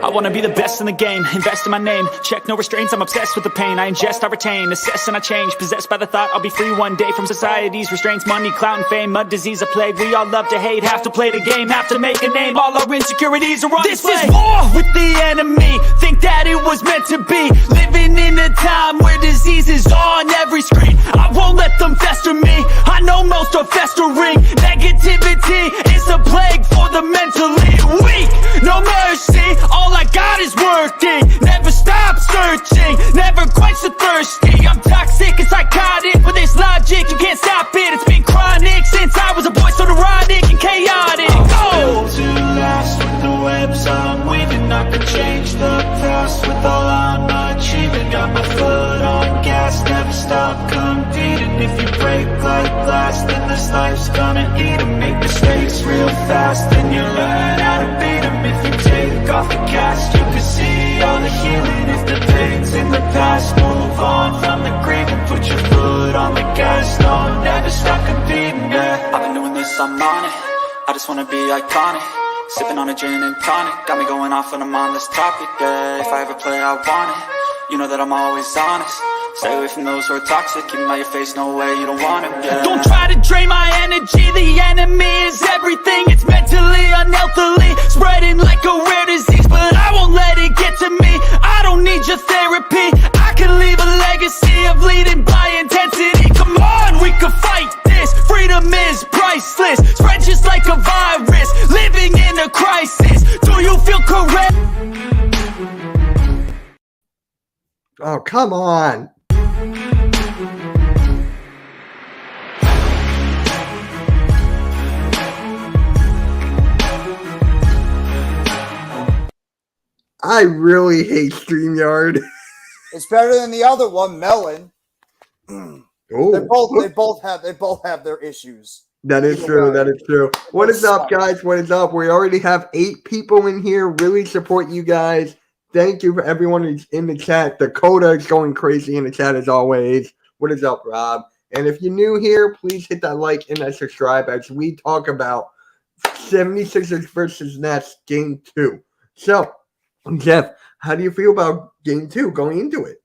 I wanna be the best in the game, invest in my name. Check no restraints, I'm obsessed with the pain. I ingest, I retain, assess and I change. Possessed by the thought I'll be free one day from society's restraints. Money, clout and fame, mud, disease, a plague. We all love to hate, have to play the game, have to make a name. All our insecurities are on display. This is war with the enemy, think that it was meant to be. Living in a time where disease is on every screen. I won't let them fester me, I know most are festering. Negativity is a plague for the mentally weak. No mercy, all I got is working. Never stop searching, never quench the thirsty. I'm toxic and psychotic, but there's logic, you can't stop it. It's been chronic since I was a boy, so neurotic and chaotic. Built to last with the webs I'm weaving. I could change the past with all I'm achieving. Got my foot on gas, never stop competing. If you break like glass, then this life's gonna eat 'em. Make mistakes real fast, then you learn how to beat 'em. If you take off the cast, you can see all the healing. If the pain's in the past, move on from the grave and put your foot on the gas. No, never stop competing, yeah. I've been doing this, I'm on it. I just wanna be iconic. Sipping on a gin and tonic, got me going off when I'm on this topic, yeah. If I ever play, I want it. You know that I'm always honest. Stay away from those who are toxic. Keep them out your face, no way, you don't want it, yeah. Don't try to drain my energy. The enemy is everything. It's mentally, unhealthily, spreading like a rare disease. But I won't let it get to me. I don't need your therapy. I can leave a legacy of leading by intensity. Come on, we can fight this. Freedom is priceless. Spread just like a virus. Living in a crisis. Do you feel correct? Oh, come on. I really hate StreamYard. It's better than the other one, Melon. Oh, They both have their issues. that is true. That is true. What is up, guys? What is up? We already have 8 people in here. Really support you guys. Thank you for everyone who's in the chat. Dakota is going crazy in the chat as always. What is up, Rob? And if you're new here, please hit that like and that subscribe as we talk about 76ers versus Nets Game 2. So, Jeff, how do you feel about Game 2 going into it?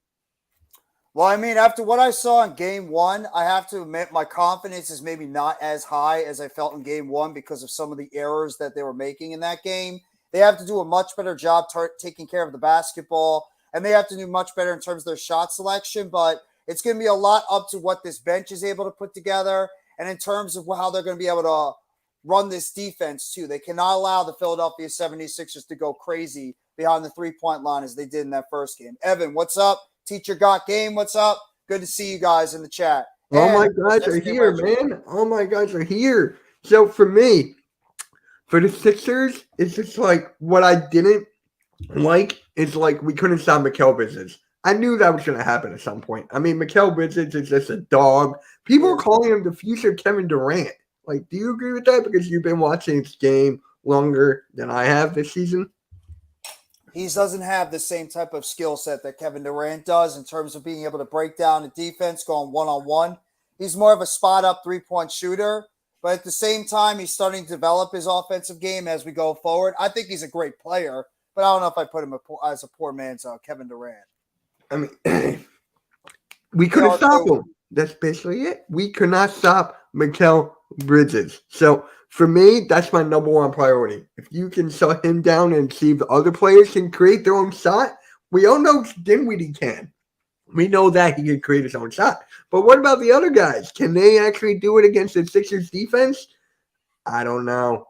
Well, I mean, after what I saw in Game 1, I have to admit my confidence is maybe not as high as I felt in Game 1 because of some of the errors that they were making in that game. They have to do a much better job taking care of the basketball, and they have to do much better in terms of their shot selection, but it's going to be a lot up to what this bench is able to put together and in terms of how they're going to be able to run this defense too. They cannot allow the Philadelphia 76ers to go crazy behind the three-point line as they did in that first game. Evan, what's up? Teacher Got Game, what's up? Good to see you guys in the chat. Oh, my guys are here, man. Oh, my guys are here. So, for me, for the Sixers, it's just like what I didn't like is like we couldn't stop Mikal Bridges. I knew that was going to happen at some point. I mean, Mikal Bridges is just a dog. People are calling him the future Kevin Durant. Like, do you agree with that? Because you've been watching this game longer than I have this season. He doesn't have the same type of skill set that Kevin Durant does in terms of being able to break down a defense, going one-on-one. He's more of a spot-up three-point shooter. But at the same time, he's starting to develop his offensive game as we go forward. I think he's a great player, but I don't know if I put him as a poor man's Kevin Durant. I mean, we couldn't stop him. That's basically it. We could not stop Mikal Bridges. So, for me, that's my number one priority. If you can shut him down and see if the other players can create their own shot, we all know Dinwiddie can. We know that he can create his own shot. But what about the other guys? Can they actually do it against the Sixers defense? I don't know.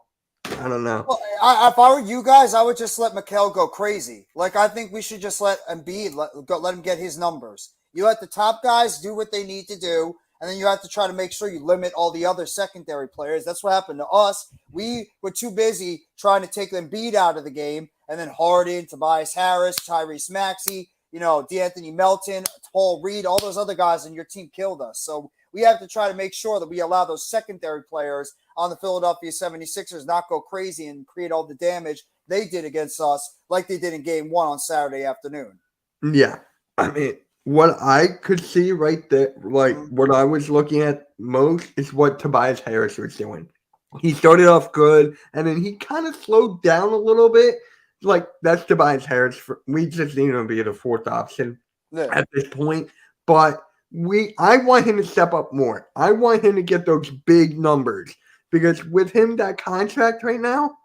Well, if I were you guys, I would just let Mikal go crazy. Like, I think we should just let Embiid, let him get his numbers. You let the top guys do what they need to do, and then you have to try to make sure you limit all the other secondary players. That's what happened to us. We were too busy trying to take Embiid out of the game, and then Harden, Tobias Harris, Tyrese Maxey, D'Anthony Melton, Paul Reed, all those other guys in your team killed us. So we have to try to make sure that we allow those secondary players on the Philadelphia 76ers not go crazy and create all the damage they did against us like they did in Game 1 on Saturday afternoon. Yeah. I mean, what I could see right there, like what I was looking at most is what Tobias Harris was doing. He started off good, and then he kind of slowed down a little bit. like that's Tobias Harris. We just need him to be the fourth option at this point. But I want him to step up more. I want him to get those big numbers because with him that contract right now,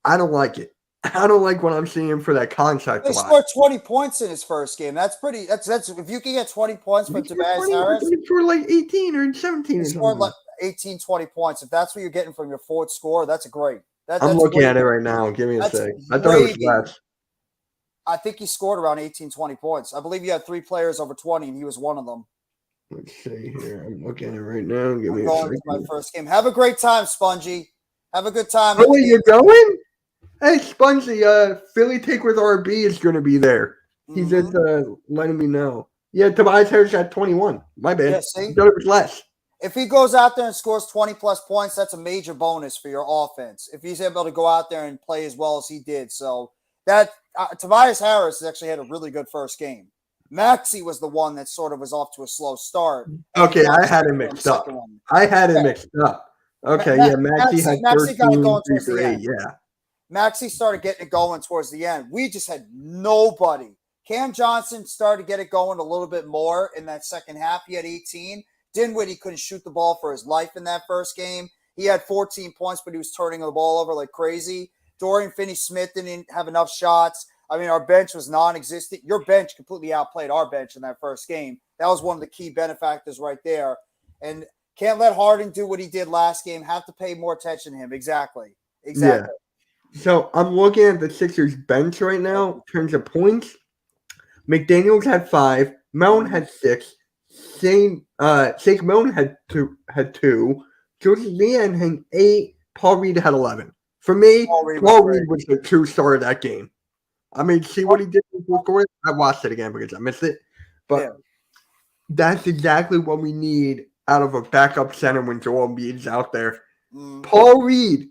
I don't like it. I don't like what I'm seeing for that contract. He scored 20 points in his first game. That's pretty. That's if you can get 20 points from Tobias Harris. He scored like 18 or 17 or He something. scored like 18, 20 points. If that's what you're getting from your fourth score, that's great. I'm looking at it right now. Give me a sec. I thought it was less. I think he scored around 18, 20 points. I believe you had 3 players over 20, and he was one of them. Let's see here. I'm looking at it right now. Give me a going second. to my first game. Have a great time, Spongy. Have a good time. Oh, you're going? Hey, Spongy, Philly Take with RB is going to be there. He's just letting me know. Yeah, Tobias Harris got 21. My bad. Yeah, see? I thought it was less. If he goes out there and scores 20-plus points, that's a major bonus for your offense. If he's able to go out there and play as well as he did. So that Tobias Harris actually had a really good first game. Maxey was the one that sort of was off to a slow start. Okay, I had him mixed up. Okay, Maxey had 13, 3 for 8, yeah. Maxey started getting it going towards the end. We just had nobody. Cam Johnson started to get it going a little bit more in that second half. He had 18. Dinwiddie couldn't shoot the ball for his life in that first game. He had 14 points, but he was turning the ball over like crazy. Dorian Finney-Smith didn't have enough shots. I mean, our bench was non-existent. Your bench completely outplayed our bench in that first game. That was one of the key benefactors right there. And can't let Harden do what he did last game. Have to pay more attention to him. Exactly. Yeah. So I'm looking at the Sixers bench right now in terms of points. McDaniels had 5. Melton had 6. Shake Milton had two. George Leon had 8. Paul Reed had 11. For me, Paul Reed was the true star of that game. I mean, see what he did in the fourth quarter? I watched it again because I missed it. But that's exactly what we need out of a backup center when Joel Embiid's out there. Paul Reed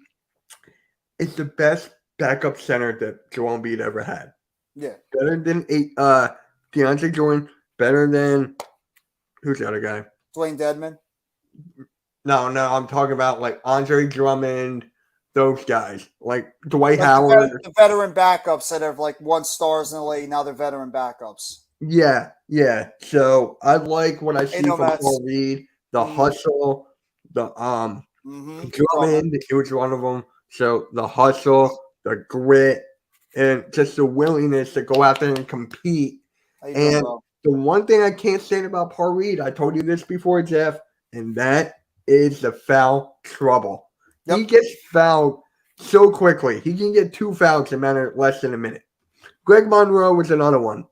is the best backup center that Joel Embiid ever had. Yeah. Better than DeAndre Jordan. Better than who's the other guy? Dwayne Dedman? No, I'm talking about like Andre Drummond, those guys. Like Dwight Howard. The veteran backups that have like won stars in the league, now they're veteran backups. Yeah. So I like what I see from Paul Reed. The hustle, the Drummond, he was one of them. So the hustle, the grit, and just the willingness to go out there and compete. And the one thing I can't stand about Paul Reed, I told you this before, Jeff, and that is the foul trouble. Yep. He gets fouled so quickly. He can get 2 fouls in a matter of less than a minute. Greg Monroe was another one.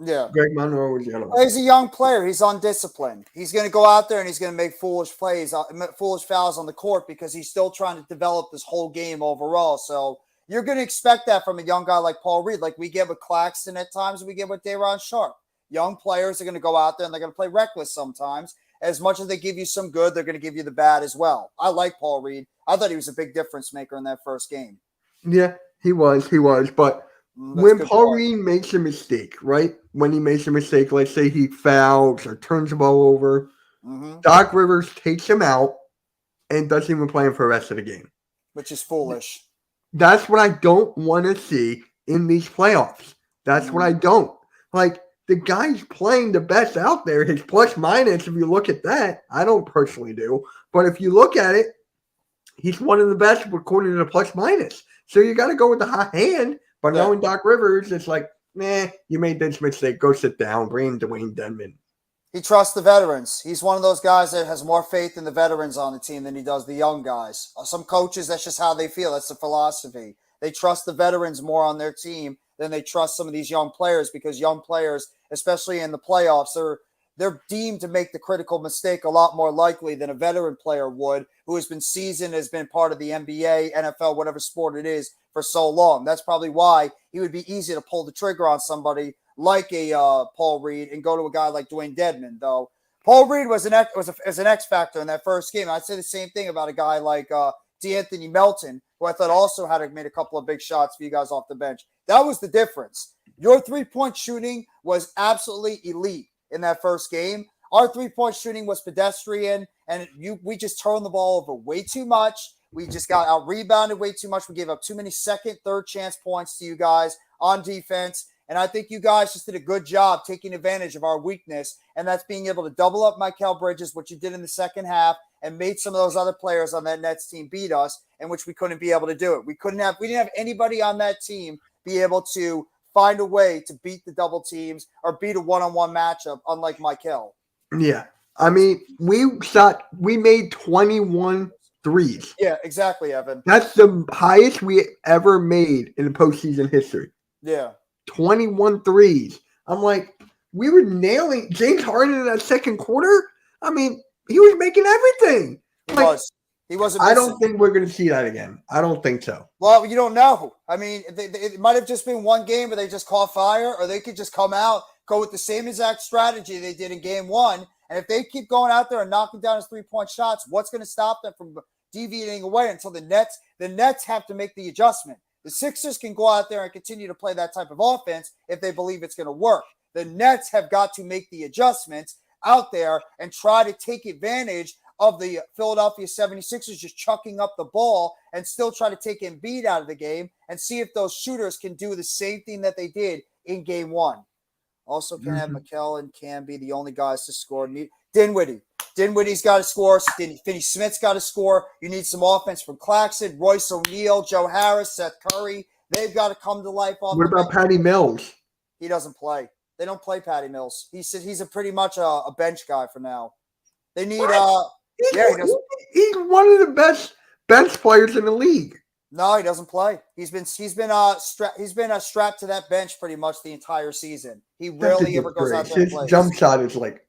Yeah. Greg Monroe was the other one. He's a young player. He's undisciplined. He's going to go out there and he's going to make foolish fouls on the court because he's still trying to develop this whole game overall. So you're going to expect that from a young guy like Paul Reed, like we get with Claxton at times, we get with Day'Ron Sharpe. Young players are going to go out there and they're going to play reckless sometimes. As much as they give you some good, they're going to give you the bad as well. I like Paul Reed. I thought he was a big difference maker in that first game. Yeah, he was. But when Paul Reed makes a mistake, right? When he makes a mistake, let's say he fouls or turns the ball over, Doc Rivers takes him out and doesn't even play him for the rest of the game. Which is foolish. That's what I don't want to see in these playoffs. That's what I don't. Like, the guy's playing the best out there. His plus minus, if you look at that, I don't personally do. But if you look at it, he's one of the best according to the plus minus. So you got to go with the hot hand. But knowing Doc Rivers, it's like, you made this mistake. Go sit down. Bring in Dwayne Dedman. He trusts the veterans. He's one of those guys that has more faith in the veterans on the team than he does the young guys. Some coaches, that's just how they feel. That's the philosophy. They trust the veterans more on their team than they trust some of these young players because young players, especially in the playoffs, they're deemed to make the critical mistake a lot more likely than a veteran player would who has been seasoned, has been part of the NBA, NFL, whatever sport it is for so long. That's probably why he would be easy to pull the trigger on somebody like a Paul Reed and go to a guy like Dwayne Dedman, though. Paul Reed was an X factor in that first game. I'd say the same thing about a guy like D'Anthony Melton, who I thought also had made a couple of big shots for you guys off the bench. That was the difference. Your three-point shooting was absolutely elite in that first game. Our three-point shooting was pedestrian, and we just turned the ball over way too much. We just got out rebounded way too much. We gave up too many second, third chance points to you guys on defense. And I think you guys just did a good job taking advantage of our weakness, and that's being able to double up Mikal Bridges, which you did in the second half, and made some of those other players on that Nets team beat us, in which we couldn't be able to do it. We didn't have anybody on that team be able to find a way to beat the double teams or beat a one-on-one matchup, unlike Mikal. Yeah. I mean, we made 21 threes. Yeah, exactly, Evan. That's the highest we ever made in the postseason history. Yeah. 21 threes. I'm like, we were nailing James Harden in that second quarter. I mean, he was making everything. He wasn't. I don't think we're going to see that again. I don't think so. Well, you don't know. I mean, it might have just been one game where they just caught fire, or they could just come out, go with the same exact strategy they did in game one. And if they keep going out there and knocking down his three-point shots, what's going to stop them from deviating away until the Nets have to make the adjustment? The Sixers can go out there and continue to play that type of offense if they believe it's going to work. The Nets have got to make the adjustments out there and try to take advantage of the Philadelphia 76ers just chucking up the ball and still try to take Embiid out of the game and see if those shooters can do the same thing that they did in game one. Also can have Mikal and Cam be the only guys to score. Dinwiddie's got to score. Finney-Smith's got to score. You need some offense from Claxton, Royce O'Neal, Joe Harris, Seth Curry. They've got to come to life. What about Patty Mills? He doesn't play. They don't play Patty Mills. He's a pretty much a bench guy for now. They need he's one of the best bench players in the league. No, he doesn't play. He's been strapped to that bench pretty much the entire season. He rarely ever goes out there and plays. His jump shot is like,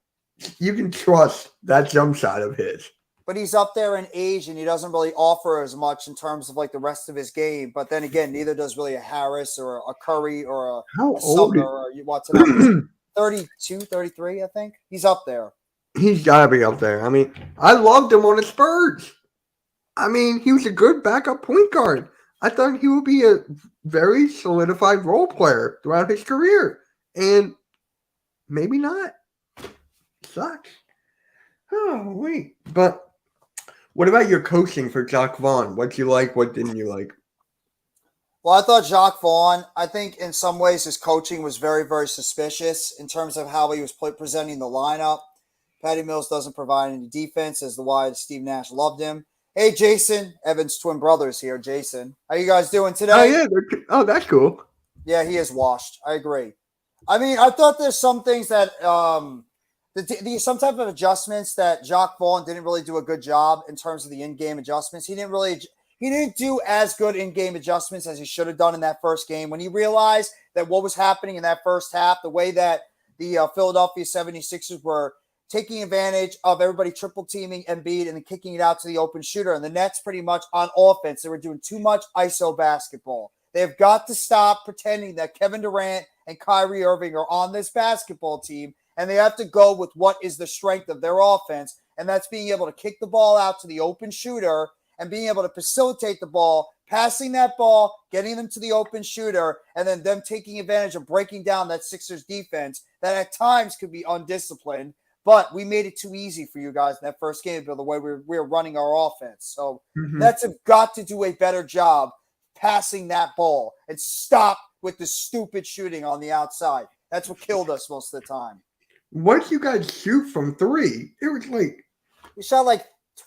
you can trust that jump shot of his. But he's up there in age, and he doesn't really offer as much in terms of like the rest of his game. But then again, neither does really a Harris or a Curry or a Sumner or what's it up? 32, 33, I think. He's up there. He's got to be up there. I mean, I loved him on the Spurs. I mean, he was a good backup point guard. I thought he would be a very solidified role player throughout his career. And maybe not. Sucks. Oh, wait. But what about your coaching for Jacques Vaughn? What you like? What didn't you like? Well, I thought Jacques Vaughn, I think in some ways his coaching was very, very suspicious in terms of how he was presenting the lineup. Patty Mills doesn't provide any defense, as the why Steve Nash loved him. Hey, Jason, Evan's twin brothers here. Jason, how you guys doing today? Oh, yeah. That's cool. Yeah, he is washed. I agree. I mean, I thought there's some things that some type of adjustments that Jacques Vaughn didn't really do a good job in terms of the in-game adjustments. He didn't do as good in-game adjustments as he should have done in that first game. When he realized that what was happening in that first half, the way that the Philadelphia 76ers were taking advantage of everybody triple teaming Embiid and then kicking it out to the open shooter. And the Nets pretty much on offense, they were doing too much ISO basketball. They've got to stop pretending that Kevin Durant and Kyrie Irving are on this basketball team, and they have to go with what is the strength of their offense, and that's being able to kick the ball out to the open shooter and being able to facilitate the ball, passing that ball, getting them to the open shooter, and then them taking advantage of breaking down that Sixers defense that at times could be undisciplined. But we made it too easy for you guys in that first game by the way we were running our offense. So Nets have got to do a better job passing that ball and stop with the stupid shooting on the outside. That's what killed us most of the time. What did you guys shoot from three? It was like... We shot like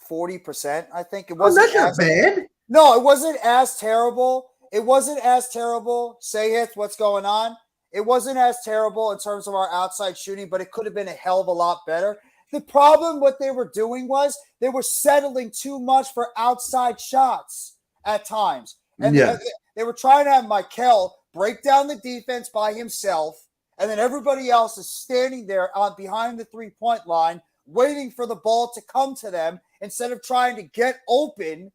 40%, I think. It wasn't that's not bad. No, it wasn't as terrible. It wasn't as terrible. Say what's going on? It wasn't as terrible in terms of our outside shooting, but it could have been a hell of a lot better. The problem, what they were doing was they were settling too much for outside shots at times. And they were trying to have Mikal break down the defense by himself, and then everybody else is standing there behind the three-point line waiting for the ball to come to them instead of trying to get open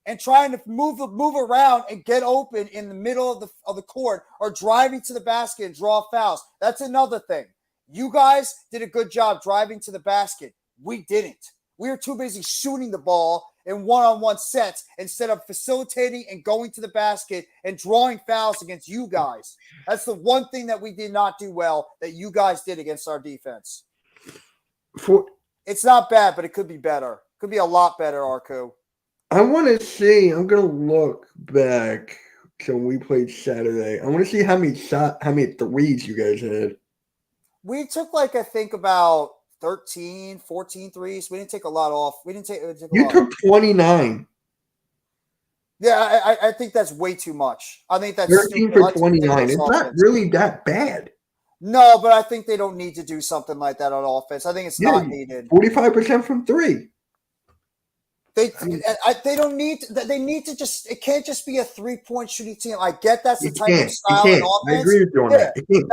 and trying to move around and get open in the middle of the court or driving to the basket and draw fouls. That's another thing. You guys did a good job driving to the basket. We didn't. We were too busy shooting the ball in one-on-one sets instead of facilitating and going to the basket and drawing fouls against you guys. That's the one thing that we did not do well that you guys did against our defense. It's not bad, but it could be better. Could be a lot better, Arku. I want to see. I'm gonna look back. So we played Saturday. I want to see how many threes you guys had. We took like I think about 13, 14 threes. We didn't take a lot off. We didn't take a You lot. took 29. Yeah, I think that's way too much. I think that's 13 stupid. for I think they 29. miss It's not offense. really that bad. No, but I think they don't need to do something like that on offense. I think it's Yeah, not needed. 45% from three. They I mean, they don't need to, they need to just it can't just be a 3-point shooting team. I get that's the it type of can't. It style and can't. I offense. agree with you on Yeah, that. It can't.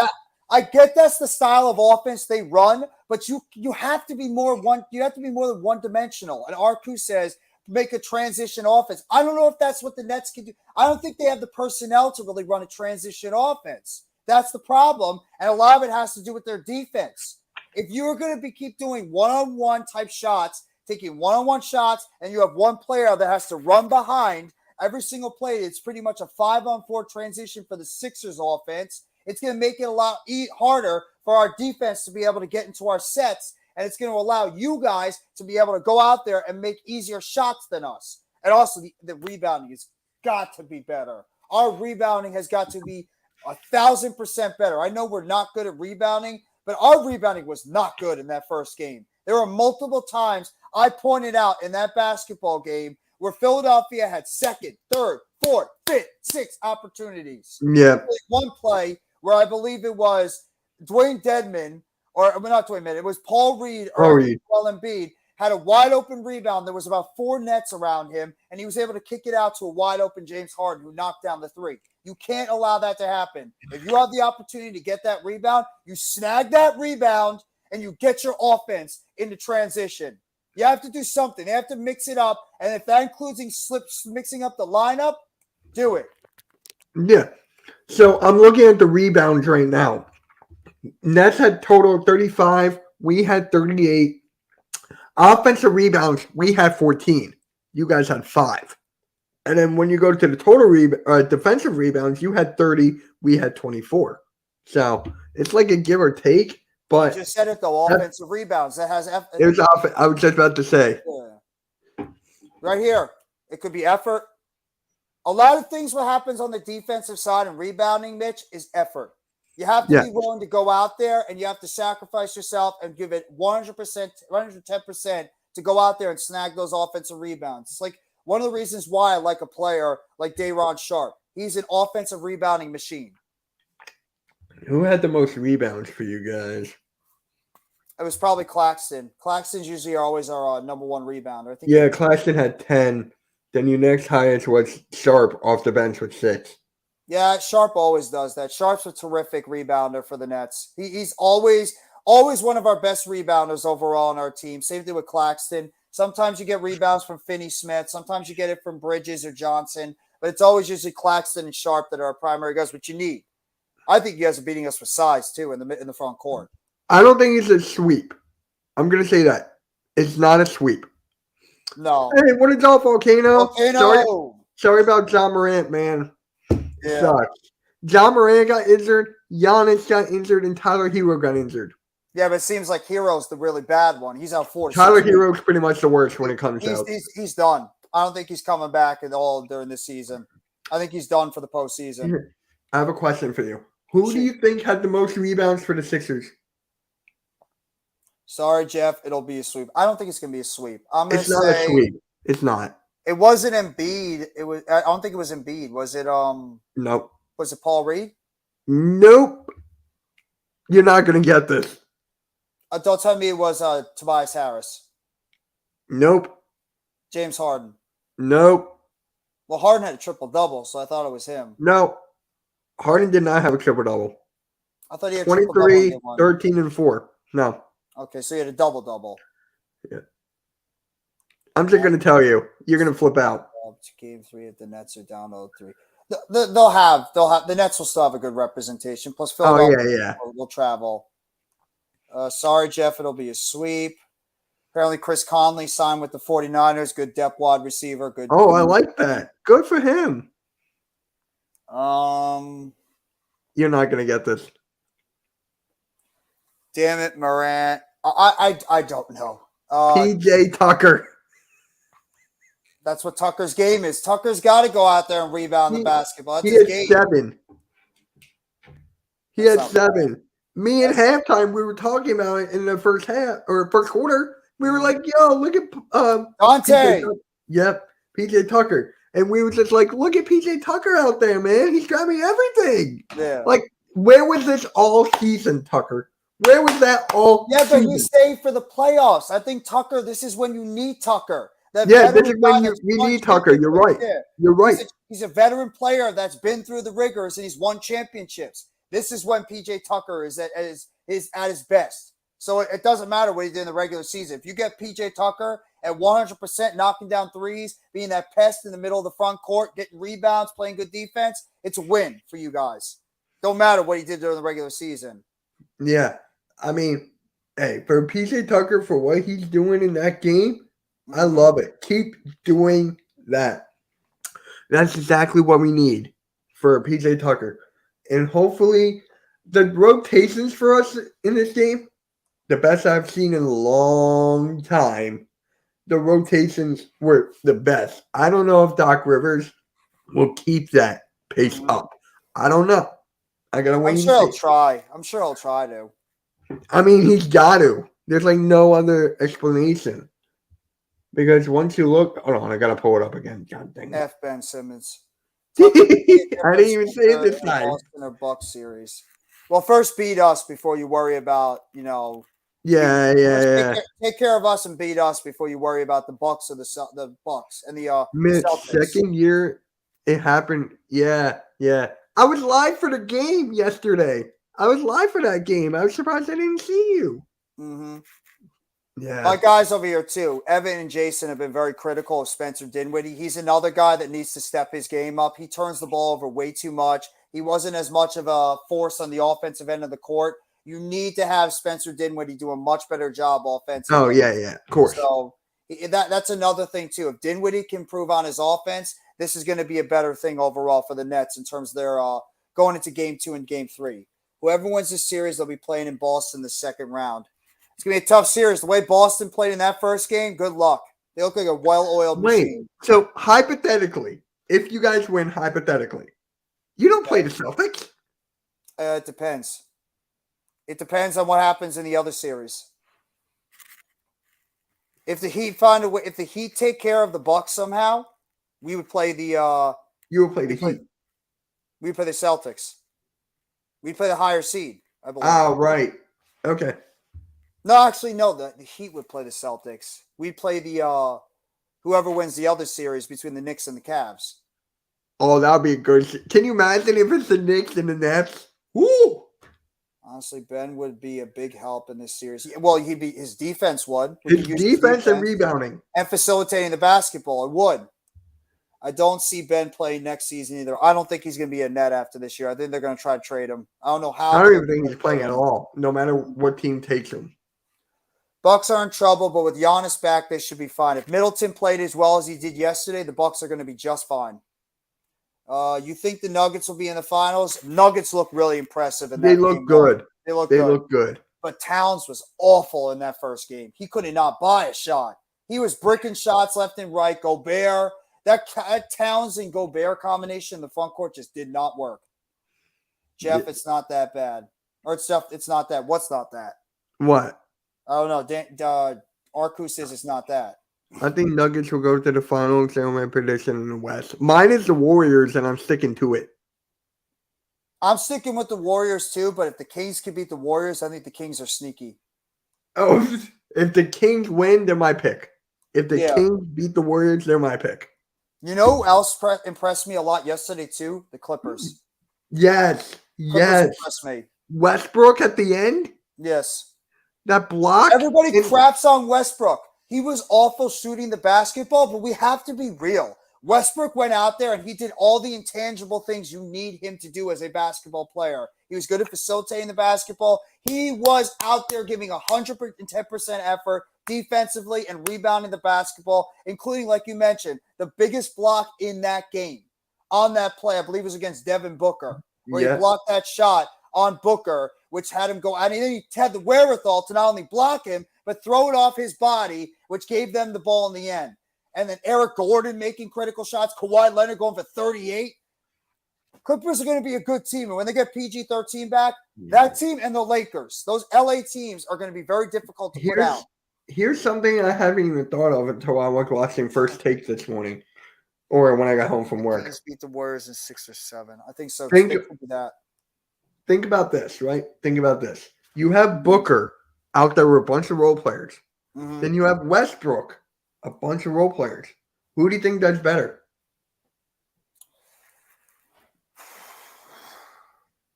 I get that's the style of offense they run, but you have to be more one. You have to be more than one dimensional. And Arku says make a transition offense. I don't know if that's what the Nets can do. I don't think they have the personnel to really run a transition offense. That's the problem, and a lot of it has to do with their defense. If you're going to keep doing one-on-one type shots, taking one-on-one shots, and you have one player that has to run behind every single play, it's pretty much a 5-on-4 transition for the Sixers offense. It's going to make it a lot harder for our defense to be able to get into our sets, and it's going to allow you guys to be able to go out there and make easier shots than us. And also, the rebounding has got to be better. Our rebounding has got to be 1,000% better. I know we're not good at rebounding, but our rebounding was not good in that first game. There were multiple times I pointed out in that basketball game where Philadelphia had second, third, fourth, fifth, sixth opportunities. Yeah. One play where I believe it was Dwayne Dedman, or not Dwayne Dedman, it was Paul Reed or Joel Embiid had a wide open rebound. There was about 4 nets around him, and he was able to kick it out to a wide open James Harden who knocked down the 3. You can't allow that to happen. If you have the opportunity to get that rebound, you snag that rebound and you get your offense into transition. You have to do something. They have to mix it up, and if that includes mixing up the lineup, do it. Yeah. So I'm looking at the rebounds right now. Nets had total of 35. We had 38. Offensive rebounds, we had 14. You guys had 5. And then when you go to the total defensive rebounds, you had 30. We had 24. So it's like a give or take. But you just said it though. Offensive rebounds that has it was I was just about to say. Yeah. Right here, it could be effort. A lot of things what happens on the defensive side and rebounding, Mitch, is effort. You have to be willing to go out there and you have to sacrifice yourself and give it 100%, 110% to go out there and snag those offensive rebounds. It's like one of the reasons why I like a player like Day'Ron Sharpe. He's an offensive rebounding machine. Who had the most rebounds for you guys? It was probably Claxton. Claxton's usually always our number one rebounder. I think. Yeah, Claxton had 10. Then your next highest was Sharpe off the bench with 6. Yeah, Sharpe always does that. Sharpe's a terrific rebounder for the Nets. He's always one of our best rebounders overall on our team. Same thing with Claxton. Sometimes you get rebounds from Finney-Smith. Sometimes you get it from Bridges or Johnson. But it's always usually Claxton and Sharpe that are our primary guys, which you need. I think you guys are beating us with size, too, in the front court. I don't think it's a sweep. I'm going to say that. It's not a sweep. No. Hey, what is up, Volcano? Sorry about John Morant, man. Yeah. Sucks. John Morant got injured, Giannis got injured, and Tyler Hero got injured. Yeah, but it seems like Hero's the really bad one. He's out 4 to 6 Tyler Hero's pretty much the worst when it comes out. He's done. I don't think he's coming back at all during this season. I think he's done for the postseason. I have a question for you. Who do you think had the most rebounds for the Sixers? Sorry, Jeff. It'll be a sweep. I don't think it's going to be a sweep. It's not a sweep. It's not. It wasn't Embiid. I don't think it was Embiid. Was it Nope. Was it Paul Reed? Nope. You're not going to get this. Don't tell me it was Tobias Harris. Nope. James Harden. Nope. Well, Harden had a triple-double, so I thought it was him. No. Harden did not have a triple-double. I thought he had 23, 13, and 4. No. Okay, so he had a double-double. Yeah. I'm just going to tell you. You're going to flip out. Game 3 if the Nets are down 0-3. They'll have the Nets will still have a good representation. Plus, Philadelphia will travel. Sorry, Jeff. It'll be a sweep. Apparently, Chris Conley signed with the 49ers. Good depth wide receiver. Good. Oh, I like that. Good for him. You're not going to get this. Damn it, Morant. I don't know. PJ Tucker. That's what Tucker's game is. Tucker's got to go out there and rebound the basketball. That's He his had game. 7. He That's had not 7. Me at halftime, we were talking about it in the first half or first quarter. We were Mhm. like, "Yo, look at Dante. Yep, PJ Tucker," and we were just like, "Look at PJ Tucker out there, man. He's grabbing everything." Yeah. Like, where was this all season, Tucker? Where was that all? Yeah, but season? he stayed for the playoffs. I think Tucker. This is when you need Tucker. That Yeah, this veteran is when guy that's we won need Tucker. You're right. championships. You're right. He's a veteran player that's been through the rigors and he's won championships. This is when PJ Tucker is at his best. So it doesn't matter what he did in the regular season. If you get PJ Tucker at 100% knocking down threes, being that pest in the middle of the front court, getting rebounds, playing good defense, it's a win for you guys. Don't matter what he did during the regular season. Yeah, I mean, hey, for PJ Tucker for what he's doing in that game, I love it. Keep doing that. That's exactly what we need for PJ Tucker. And hopefully the rotations for us in this game, the best I've seen in a long time. The rotations were the best. I don't know if Doc Rivers will keep that pace up. I don't know. I gotta wait I'm and sure he'll see. try. I'm sure he'll try to. I mean, he's got to. There's like no other explanation. Because once you look, hold on, I gotta pull it up again. God dang it. F. Ben Simmons. I didn't even say it this time. Boston or Bucks series. Well, first beat us before you worry about, Yeah. Take care of us and beat us before you worry about the Bucks or the Bucks and the Mitch, Celtics. second year it happened. Yeah. I was live for the game yesterday. I was live for that game. I was surprised I didn't see you. Mm-hmm. Yeah. My guys over here too, Evan and Jason, have been very critical of Spencer Dinwiddie. He's another guy that needs to step his game up. He turns the ball over way too much. He wasn't as much of a force on the offensive end of the court. You need to have Spencer Dinwiddie do a much better job offensively. Oh, yeah, of course. So that's another thing too. If Dinwiddie can improve on his offense, this is going to be a better thing overall for the Nets in terms of their going into game 2 and game 3. Whoever wins this series, they'll be playing in Boston the second round. It's going to be a tough series. The way Boston played in that first game, good luck. They look like a well-oiled machine. So hypothetically, if you guys win hypothetically, you don't play the Celtics? It depends. It depends on what happens in the other series. If the Heat find a way, if the Heat take care of the Bucks somehow, we would play the. You would play the Heat. We'd play the Celtics. We'd play the higher seed, I believe. Oh, right. Okay. No, actually, no. The Heat would play the Celtics. We'd play the whoever wins the other series between the Knicks and the Cavs. Oh, that would be a good. Can you imagine if it's the Knicks and the Nets? Woo! Honestly, Ben would be a big help in this series. Well, his defense would. His defense and rebounding. And facilitating the basketball. It would. I don't see Ben playing next season either. I don't think he's going to be a net after this year. I think they're going to try to trade him. I don't know how. I don't even think he's playing at all, no matter what team takes him. Bucks are in trouble, but with Giannis back, they should be fine. If Middleton played as well as he did yesterday, the Bucks are going to be just fine. You think the Nuggets will be in the finals? Nuggets look really impressive. They look good. They look good. But Towns was awful in that first game. He couldn't not buy a shot. He was bricking shots left and right. Gobert, that Towns and Gobert combination in the front court just did not work. Jeff, It's not that bad. Or it's not that. What's not that? What? I don't know. Arku says it's not that. I think Nuggets will go to the finals. They're my prediction in the West. Mine is the Warriors, and I'm sticking to it. I'm sticking with the Warriors too, but if the Kings can beat the Warriors, I think the Kings are sneaky. Oh, if the Kings win, they're my pick. If the Kings beat the Warriors, they're my pick. You know who else impressed me a lot yesterday too? The Clippers. Yes. Impressed me. Westbrook at the end? Yes. That block? Everybody craps on Westbrook. He was awful shooting the basketball, but we have to be real. Westbrook went out there and he did all the intangible things you need him to do as a basketball player. He was good at facilitating the basketball. He was out there giving 110% effort defensively and rebounding the basketball, including, like you mentioned, the biggest block in that game on that play, I believe it was against Devin Booker, where he blocked that shot on Booker, which had him go, and then he had the wherewithal to not only block him, but throw it off his body, which gave them the ball in the end. and then Eric Gordon making critical shots, Kawhi Leonard going for 38. Clippers are going to be a good team. And when they get PG-13 back, that team and the Lakers, those LA teams are going to be very difficult to put out. Here's something I haven't even thought of until I was watching First Take this morning or when I got home from work. Just beat the Warriors in 6 or 7. I think so. Think about this, right? Think about this. You have Booker out there with a bunch of role players. Mm-hmm. Then you have Westbrook, a bunch of role players. Who do you think does better?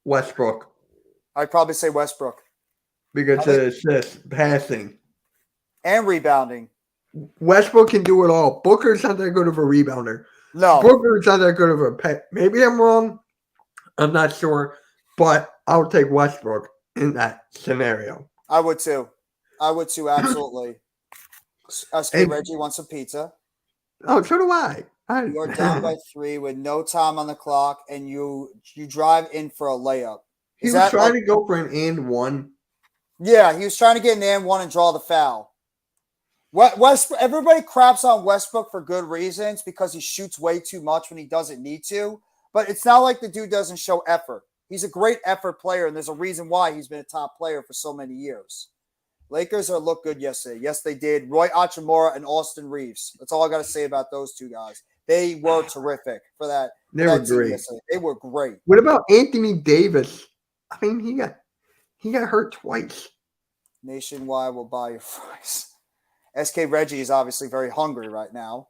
Westbrook. I'd probably say Westbrook. Because of assists, passing. And rebounding. Westbrook can do it all. Booker's not that good of a rebounder. No. Booker's not that good of a maybe I'm wrong. I'm not sure. But I'll take Westbrook in that scenario. I would too. Absolutely. SK Reggie wants some pizza. Oh, so do I. You're down by 3 with no time on the clock, and you drive in for a layup. He was trying to go for an and one. Yeah, he was trying to get an and one and draw the foul. Everybody craps on Westbrook for good reasons because he shoots way too much when he doesn't need to. But it's not like the dude doesn't show effort. He's a great effort player, and there's a reason why he's been a top player for so many years. Lakers looked good yesterday. Yes, they did. Roy Hachimura and Austin Reeves. That's all I got to say about those two guys. They were terrific for that. They were great. Yesterday. They were great. What about Anthony Davis? I mean, he got hurt twice. Nationwide will buy your fries. SK Reggie is obviously very hungry right now.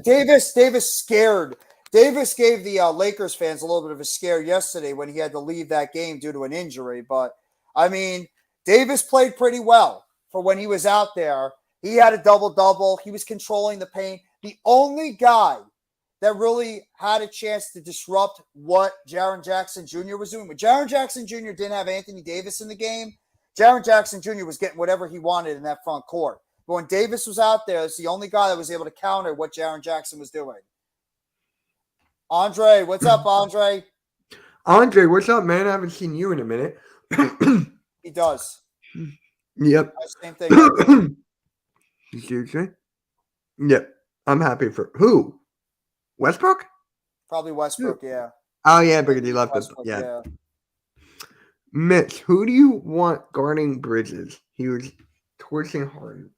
Davis scared. Davis gave the Lakers fans a little bit of a scare yesterday when he had to leave that game due to an injury. But, I mean, Davis played pretty well for when he was out there. He had a double-double. He was controlling the paint. The only guy that really had a chance to disrupt what Jaren Jackson Jr. was doing. When Jaren Jackson Jr. didn't have Anthony Davis in the game, Jaren Jackson Jr. was getting whatever he wanted in that front court. But when Davis was out there, it's the only guy that was able to counter what Jaren Jackson was doing. Andre, what's up, Andre? Andre, what's up, man? I haven't seen you in a minute. He does. Yep. Same thing. Seriously? Yep. I'm happy for who? Westbrook? Probably Westbrook, yeah. Oh, yeah, because he left us. Yeah. Mitch, who do you want guarding Bridges? He was torching Harden.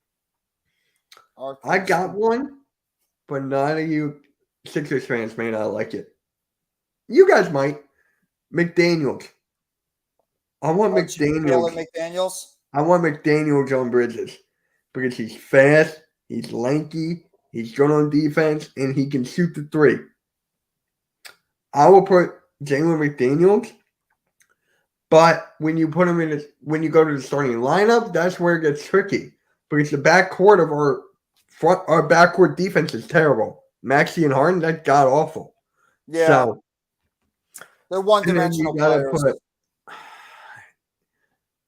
I got one, but none of you Sixers fans may not like it. You guys might. McDaniels. I want McDaniels. I want McDaniels on Bridges because he's fast, he's lanky, he's good on defense, and he can shoot the three. I will put Jalen McDaniels, but when you put him in, when you go to the starting lineup, that's where it gets tricky because the backcourt of our backcourt defense is terrible. Maxey and Harden, that's god awful. Yeah, so, they're one-dimensional players.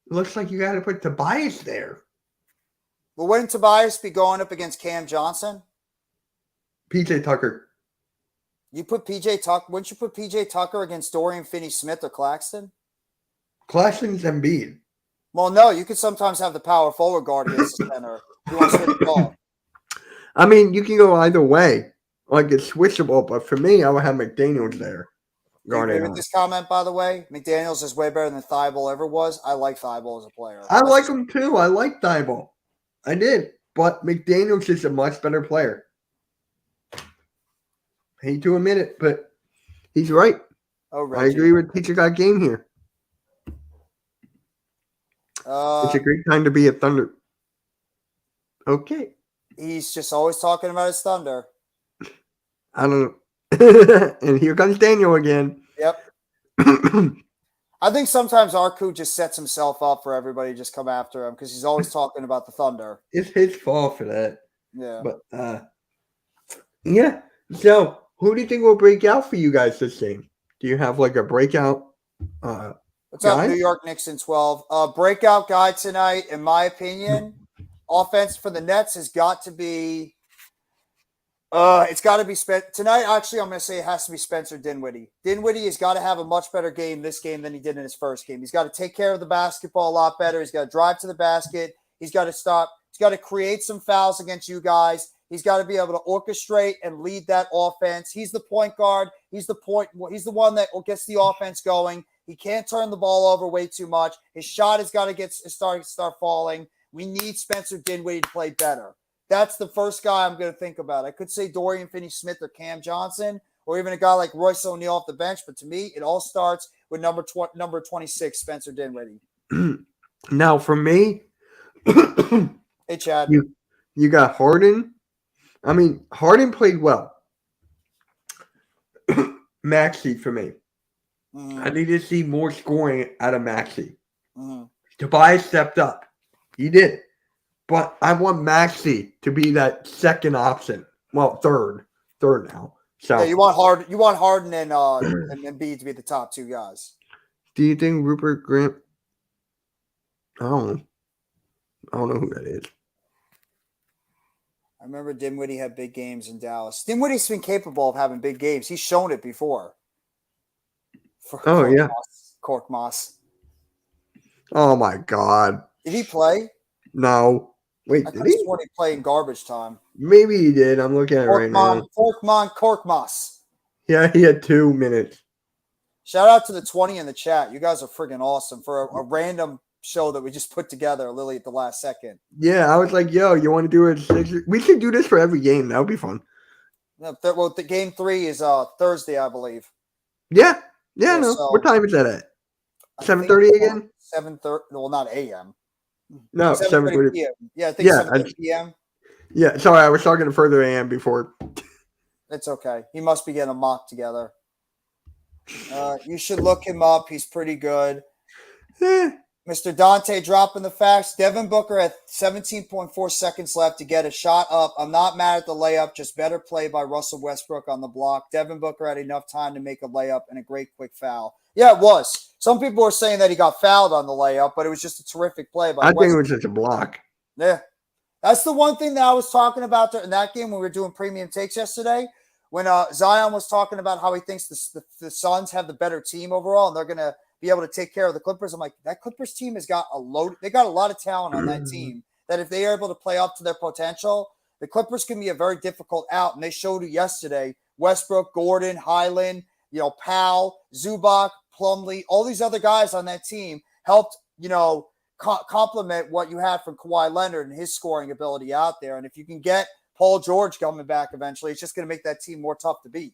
Looks like you got to put Tobias there. Well, wouldn't Tobias be going up against Cam Johnson? PJ Tucker. You put PJ Tucker. Wouldn't you put PJ Tucker against Dorian Finney-Smith or Claxton? Claxton's Embiid. Well, no, you could sometimes have the power forward guard against the center. If you want to switch the ball. I mean, you can go either way. Like it's switchable, but for me, I would have McDaniels there. You agree with this comment, by the way? McDaniels is way better than Thibault ever was. I like Thibault as a player. I like him too. I like Thibault. I did. But McDaniels is a much better player. Hate to admit it, but he's right. Oh, Reggie. I agree with Teacher Got Game here. It's a great time to be a Thunder. Okay. He's just always talking about his Thunder. I don't know. And here comes Daniel again. Yep. I think sometimes Arku just sets himself up for everybody to just come after him because he's always talking about the Thunder. It's his fault for that. Yeah. But, yeah. So, who do you think will break out for you guys this game? Do you have like a breakout What's up, New York Knicks in 12? Breakout guy tonight, in my opinion, offense for the Nets has got to be it's got to be tonight. Actually, I'm going to say it has to be Spencer Dinwiddie. Dinwiddie has got to have a much better game this game than he did in his first game. He's got to take care of the basketball a lot better. He's got to drive to the basket. He's got to stop He's got to create some fouls against you guys. He's got to be able to orchestrate and lead that offense. He's the point guard. He's the one that gets the offense going. He can't turn the ball over way too much. His shot has got to start falling. We need Spencer Dinwiddie to play better. That's the first guy I'm going to think about. I could say Dorian Finney-Smith or Cam Johnson, or even a guy like Royce O'Neal off the bench. But to me, it all starts with number 26, Spencer Dinwiddie. Now, for me, hey, Chad. You got Harden. I mean, Harden played well. Maxey for me. Mm-hmm. I need to see more scoring out of Maxey. Mm-hmm. Tobias stepped up. He did. But I want Maxey to be that second option. Well, third now. So yeah, you want Harden and Embiid to be the top two guys. Do you think Rupert Grant? I don't know who that is. I remember Dinwiddie had big games in Dallas. Dinwiddie's been capable of having big games. He's shown it before. Cork Moss. Oh my God! Did he play? No. Wait, I did he? He played in garbage time. Maybe he did. I'm looking at it right now. Cork Moss. Yeah, he had 2 minutes. Shout out to the 20 in the chat. You guys are friggin' awesome for a random show that we just put together, Lily, at the last second. Yeah, I was like, yo, you want to do it? We should do this for every game. That would be fun. Well, the game 3 is Thursday, I believe. Yeah. No. So, what time is that at? 7:30 again? 7:30. Well, not a.m. No, 7:30 p.m. Yeah, I think 7:30 p.m. Yeah, sorry, I was talking to further a.m. before. It's okay. He must be getting a mock together. You should look him up. He's pretty good. Mr. Dante dropping the facts. Devin Booker had 17.4 seconds left to get a shot up. I'm not mad at the layup, just better play by Russell Westbrook on the block. Devin Booker had enough time to make a layup and a great quick foul. Yeah, it was. Some people were saying that he got fouled on the layup, but it was just a terrific play by Westbrook. I think it was just a block. Yeah. That's the one thing that I was talking about in that game when we were doing premium takes yesterday, when Zion was talking about how he thinks the Suns have the better team overall and they're going to be able to take care of the Clippers. I'm like, that Clippers team has got they got a lot of talent on that team that if they are able to play up to their potential, the Clippers can be a very difficult out. And they showed it yesterday. Westbrook, Gordon, Highland, Powell, Zubac, Plumlee, all these other guys on that team helped, complement what you had from Kawhi Leonard and his scoring ability out there. And if you can get Paul George coming back eventually, it's just going to make that team more tough to beat.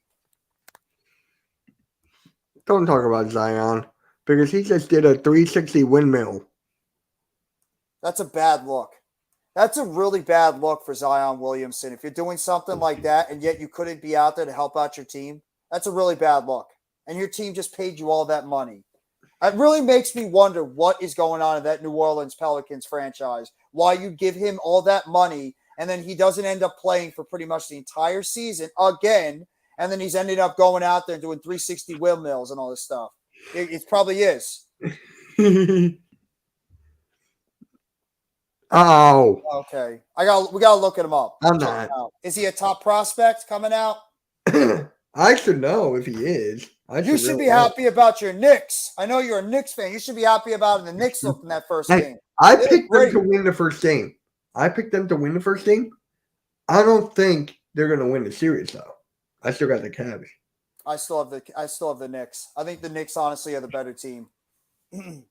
Don't talk about Zion because he just did a 360 windmill. That's a bad look. That's a really bad look for Zion Williamson. If you're doing something like that and yet you couldn't be out there to help out your team, that's a really bad look. And your team just paid you all that money. It really makes me wonder what is going on in that New Orleans Pelicans franchise. Why you give him all that money and then he doesn't end up playing for pretty much the entire season again, and then he's ended up going out there and doing 360 windmills and all this stuff. It probably is. Oh. Okay. We gotta look at him up. I'm not. Is he a top prospect coming out? I should know if he is. You should be happy about your Knicks. I know you're a Knicks fan. You should be happy about the Knicks look in that first game. I picked them to win the first game. I don't think they're going to win the series, though. I still got the Cavs. I still have the Knicks. I think the Knicks, honestly, are the better team. I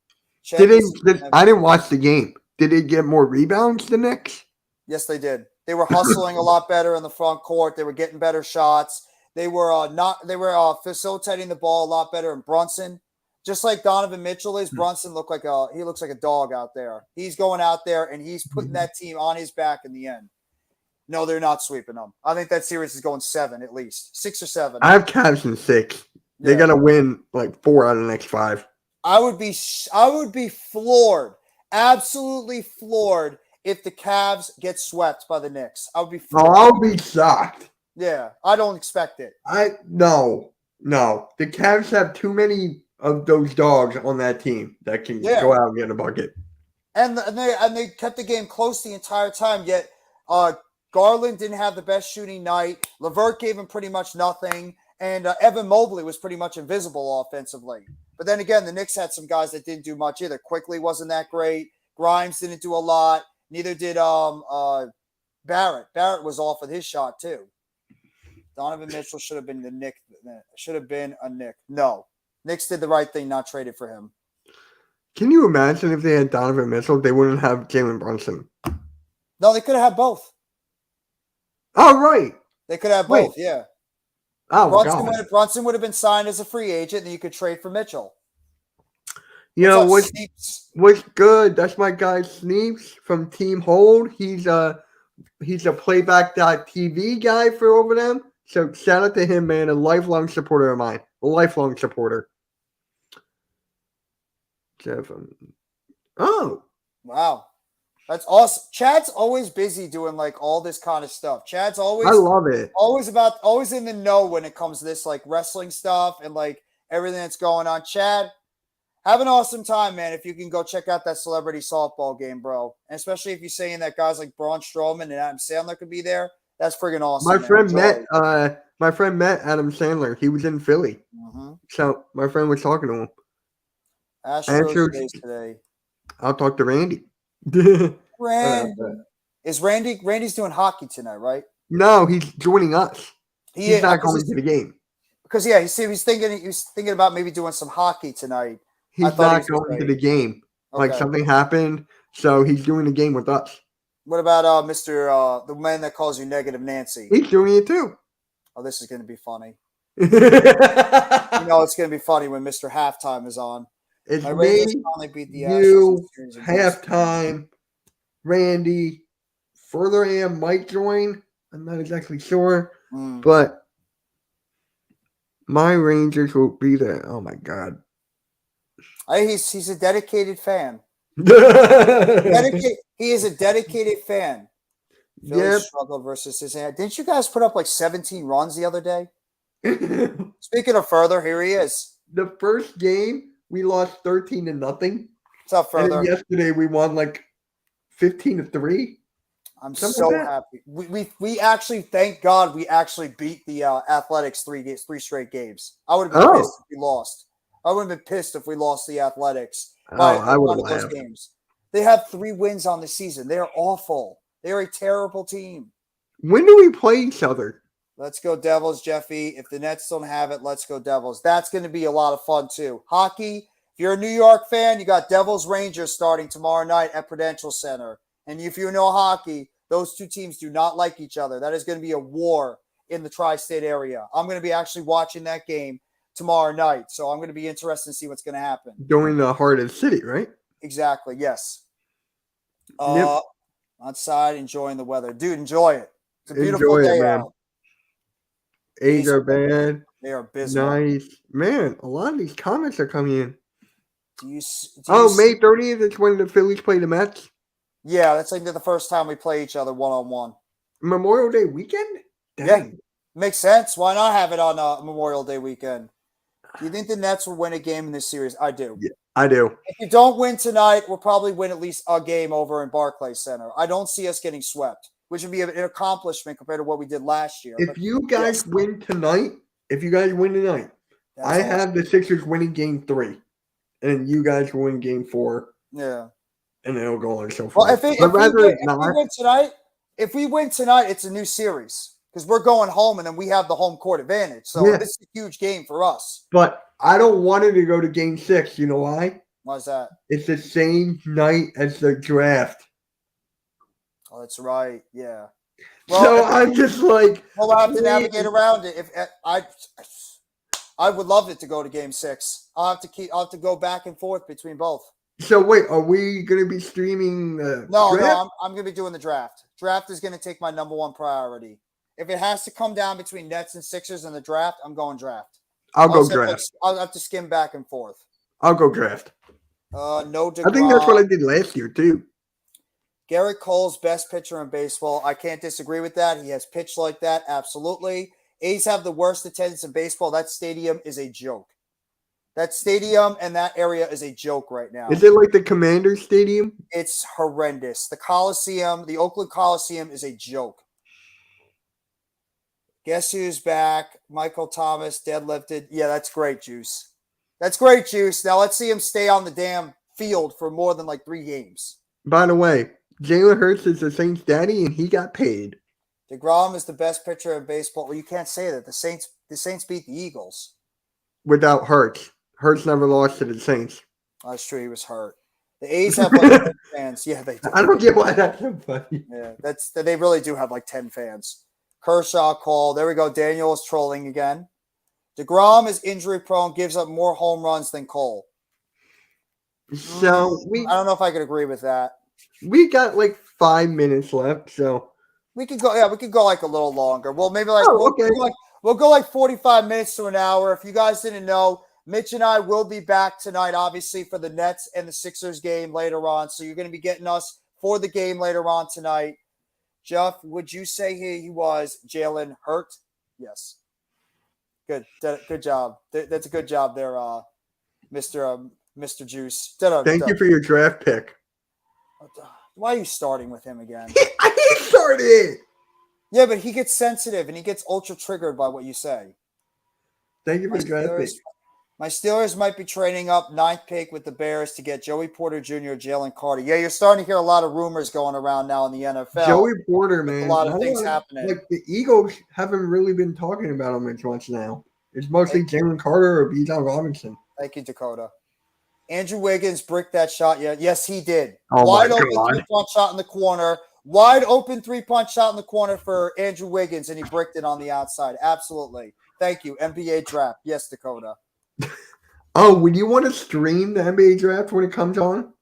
didn't watch the game. Did they get more rebounds, the Knicks? Yes, they did. They were hustling a lot better in the front court. They were getting better shots. They were facilitating the ball a lot better. And Brunson, just like Donovan Mitchell is, Brunson looks like a dog out there. He's going out there and he's putting that team on his back in the end. No, they're not sweeping them. I think that series is going 7 at least, 6 or 7. I have Cavs in 6. Yeah. They got to win like 4 out of the next 5. I would be floored, absolutely floored, if the Cavs get swept by the Knicks. I would be floored. I'll be shocked. Yeah, I don't expect it. No. The Cavs have too many of those dogs on that team that can go out and get a bucket. And they kept the game close the entire time. Yet Garland didn't have the best shooting night. LeVert gave him pretty much nothing, and Evan Mobley was pretty much invisible offensively. But then again, the Knicks had some guys that didn't do much either. Quickly wasn't that great. Grimes didn't do a lot. Neither did Barrett. Barrett was off with his shot too. Donovan Mitchell should have been the Knicks. Should have been a Knick. No, Knicks did the right thing, not traded for him. Can you imagine if they had Donovan Mitchell, they wouldn't have Jalen Brunson? No, they could have had both. Oh, right. They could have Wait. both. Yeah. Oh, God. Brunson would have been signed as a free agent, and you could trade for Mitchell. You know what's good? That's my guy Sneeps from Team Hold. He's a playback.tv guy for over them. So shout out to him, man. A lifelong supporter of mine. A lifelong supporter. Jeff. Oh. Wow. That's awesome. Chad's always busy doing like all this kind of stuff. Chad's always I love it. Always in the know when it comes to this like wrestling stuff and like everything that's going on. Chad, have an awesome time, man. If you can go check out that celebrity softball game, bro. And especially if you're saying that guys like Braun Strowman and Adam Sandler could be there, that's friggin' awesome. My friend met Adam Sandler. He was in Philly. Mm-hmm. So my friend was talking to him. Astros today. I'll talk to Randy. Randy's doing hockey tonight, right? No, he's joining us. He's not going to the game. Because he's thinking about maybe doing some hockey tonight. He's not going to the game. Okay. Like something happened, so he's doing the game with us. What about Mr. The man that calls you Negative Nancy? He's doing it too. Oh, this is going to be funny. You know it's going to be funny when Mr. Halftime is on. It's me, beat the you, Halftime, Randy. Further AM might join. I'm not exactly sure, but my Rangers will be there. Oh my God! He's a dedicated fan. He is a dedicated fan. Philly struggled versus his hand. Didn't you guys put up like 17 runs the other day? Speaking of further, here he is. The first game we lost 13-0. What's up, further? And yesterday we won like 15-3. I'm so happy. We actually, thank God, we actually beat the Athletics three straight games. I would have been pissed if we lost. I would have been pissed if we lost the Athletics. I would one of those games. They have 3 wins on the season. They are awful. They are a terrible team. When do we play each other? Let's go Devils, Jeffy. If the Nets don't have it, let's go Devils. That's going to be a lot of fun, too. Hockey, if you're a New York fan, you got Devils Rangers starting tomorrow night at Prudential Center. And if you know hockey, those two teams do not like each other. That is going to be a war in the tri-state area. I'm going to be actually watching that game tomorrow night. So I'm going to be interested to see what's going to happen. During the heart of the city, right? Exactly, yes. Outside, enjoying the weather. Dude, enjoy it. It's a beautiful day out. A's are bad. They are busy. Nice. Man, a lot of these comments are coming in. May 30th is when the Phillies play the Mets? Yeah, that's like the first time we play each other one-on-one. Memorial Day weekend? Dang. Yeah, makes sense. Why not have it on Memorial Day weekend? Do you think the Nets will win a game in this series? I do. Yeah, I do. If you don't win tonight, we'll probably win at least a game over in Barclays Center. I don't see us getting swept, which would be an accomplishment compared to what we did last year. If you guys win tonight, I have the Sixers winning game 3, and you guys will win game 4. Yeah. And it'll go on so far. Well, if we win tonight, it's a new series because we're going home and then we have the home court advantage. So this is a huge game for us. But I don't want it to go to game 6. You know why? Why's that? It's the same night as the draft. Oh, that's right. Yeah. Well, so I'm just like, we'll have to navigate around it. If I would love it to go to game 6. I'll have to go back and forth between both. So wait, are we going to be streaming No, I'm going to be doing the draft. Draft is going to take my number 1 priority. If it has to come down between Nets and Sixers in the draft, I'm going draft. I'll go draft. I'll have to skim back and forth. I'll go draft. No DeGrom. I think that's what I did last year too. Garrett Cole's best pitcher in baseball. I can't disagree with that. He has pitched like that, absolutely. A's have the worst attendance in baseball. That stadium is a joke. That stadium and that area is a joke right now. Is it like the Commander Stadium? It's horrendous. The Coliseum, the Oakland Coliseum is a joke. Guess who's back? Michael Thomas deadlifted. Yeah, that's great, Juice. That's great, Juice. Now let's see him stay on the damn field for more than like 3 games. By the way, Jalen Hurts is the Saints' daddy, and he got paid. DeGrom is the best pitcher in baseball. Well, you can't say that. The Saints beat the Eagles. Without Hurts. Hurts never lost to the Saints. Oh, that's true. He was hurt. The A's have like 10 fans. Yeah, they do. I don't get why that's so funny. Yeah, they really do have like 10 fans. Kershaw, Cole. There we go. Daniel is trolling again. DeGrom is injury prone, gives up more home runs than Cole. So I don't know if I could agree with that. We got like 5 minutes left, so We could go. Yeah, we could go like a little longer. Well, maybe like okay. we'll go like 45 minutes to an hour. If you guys didn't know, Mitch and I will be back tonight, obviously, for the Nets and the Sixers game later on. So you're going to be getting us for the game later on tonight. Jeff, would you say he was Jalen Hurt? Yes. Good job. That's a good job there, Mr. Juice. Thank you for your draft pick. Why are you starting with him again? He started. Yeah, but he gets sensitive and he gets ultra triggered by what you say. Thank you for the draft pick. My Steelers might be trading up 9th pick with the Bears to get Joey Porter Jr. or Jalen Carter. Yeah, you're starting to hear a lot of rumors going around now in the NFL. Joey Porter, man. A lot of things happening. Like the Eagles haven't really been talking about him as much now. It's mostly Jalen Carter or Bijan Robinson. Thank you, Dakota. Andrew Wiggins bricked that shot. Yeah, yes, he did. Oh Wide my open God. 3-point shot in the corner. Wide open 3-point shot in the corner for Andrew Wiggins, and he bricked it on the outside. Absolutely. Thank you. NBA draft. Yes, Dakota. Oh, would you want to stream the NBA draft when it comes on?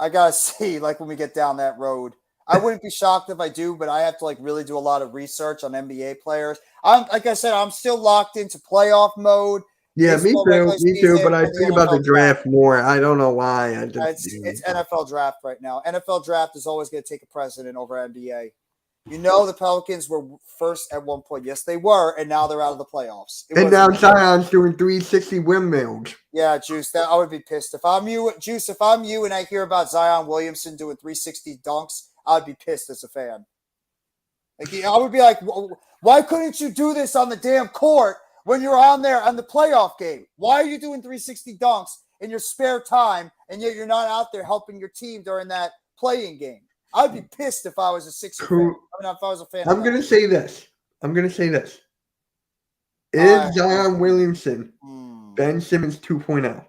I gotta see, like when we get down that road. I wouldn't be shocked if I do, but I have to like really do a lot of research on NBA players. Like I said, I'm still locked into playoff mode. Yeah, me too. But I think about the draft more. I don't know why. It's NFL draft right now. NFL draft is always going to take a precedent over NBA. You know the Pelicans were first at one point. Yes, they were, and now they're out of the playoffs. And now Zion's doing 360 windmills. Yeah, Juice, I would be pissed. If I'm you, Juice, if I'm you and I hear about Zion Williamson doing 360 dunks, I'd be pissed as a fan. Like, I would be like, why couldn't you do this on the damn court when you're on there on the playoff game? Why are you doing 360 dunks in your spare time, and yet you're not out there helping your team during that playing game? I'd be pissed if I was a Sixer fan. I mean, if I was a fan. I'm going to say this. Is Zion Williamson Ben Simmons 2.0?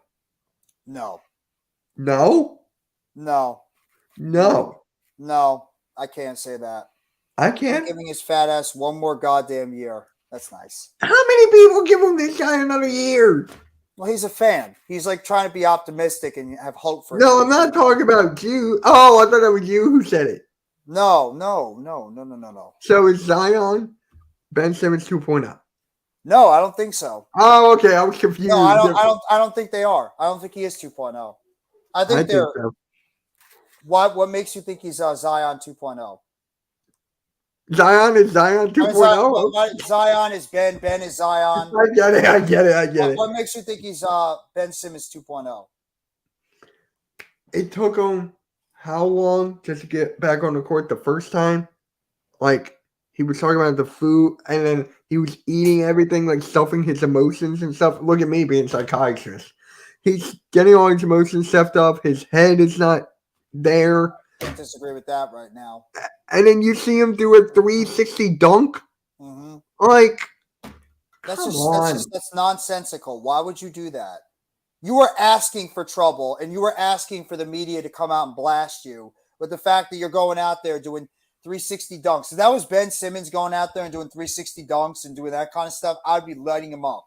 No. No? No. No. No. I can't say that. I can't? Giving his fat ass one more goddamn year. That's nice. How many people give him this guy another year? Well, he's a fan. He's like trying to be optimistic and have hope for. No, I'm not talking about you. Oh, I thought that was you who said it. No. So is Zion Ben Simmons 2.0? No, I don't think so. Oh, okay. I was confused. No, I don't think they are. I don't think he is 2.0. I think they're. So. What makes you think he's Zion 2.0? Zion is Zion 2.0. Zion is Ben. Ben is Zion. I get it. What makes you think he's Ben Simmons 2.0? It took him how long just to get back on the court the first time? Like, he was talking about the food, and then he was eating everything, like stuffing his emotions and stuff. Look at me being a psychiatrist. He's getting all his emotions stuffed up. His head is not there. I can't disagree with that right now. And then you see him do a 360 dunk. Mm-hmm. Like, that's nonsensical. Why would you do that? You were asking for trouble, and you were asking for the media to come out and blast you with the fact that you're going out there doing 360 dunks. If that was Ben Simmons going out there and doing 360 dunks and doing that kind of stuff, I'd be lighting him up.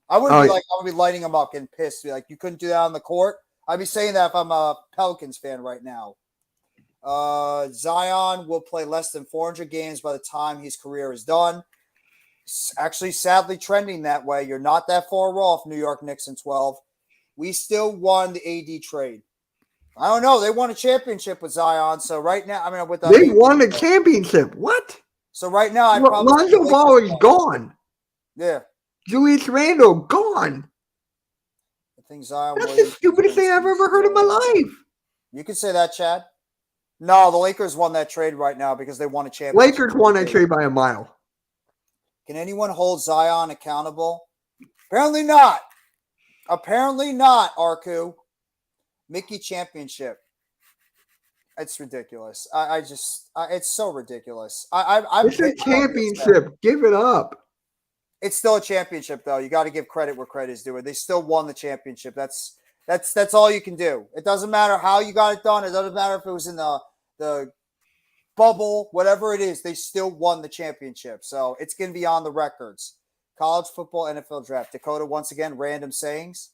I would be lighting him up, getting pissed. Be like, you couldn't do that on the court. I'd be saying that if I'm a Pelicans fan right now. Zion will play less than 400 games by the time his career is done. Actually, sadly trending that way. You're not that far off, New York Knicks in 12. We still won the AD trade. I don't know. They won a championship with Zion. So right now, I mean, they won a championship. What? So right now, Lonzo Ball is gone. Yeah. Julius Randle gone. I think Zion. That's the stupidest thing I've ever heard in my life. You could say that, Chad. No, the Lakers won that trade right now because they won a championship. Lakers won that trade by a mile. Can anyone hold Zion accountable? Apparently not. Apparently not, Arku. Mickey championship. It's ridiculous. It's so ridiculous. I'm It's a pissed. championship. Give it up. It's still a championship, though. You got to give credit where credit is due. They still won the championship. That's all you can do. It doesn't matter how you got it done. It doesn't matter if it was in the bubble, whatever it is. They still won the championship. So it's going to be on the records. College football, NFL draft. Dakota, once again, random sayings.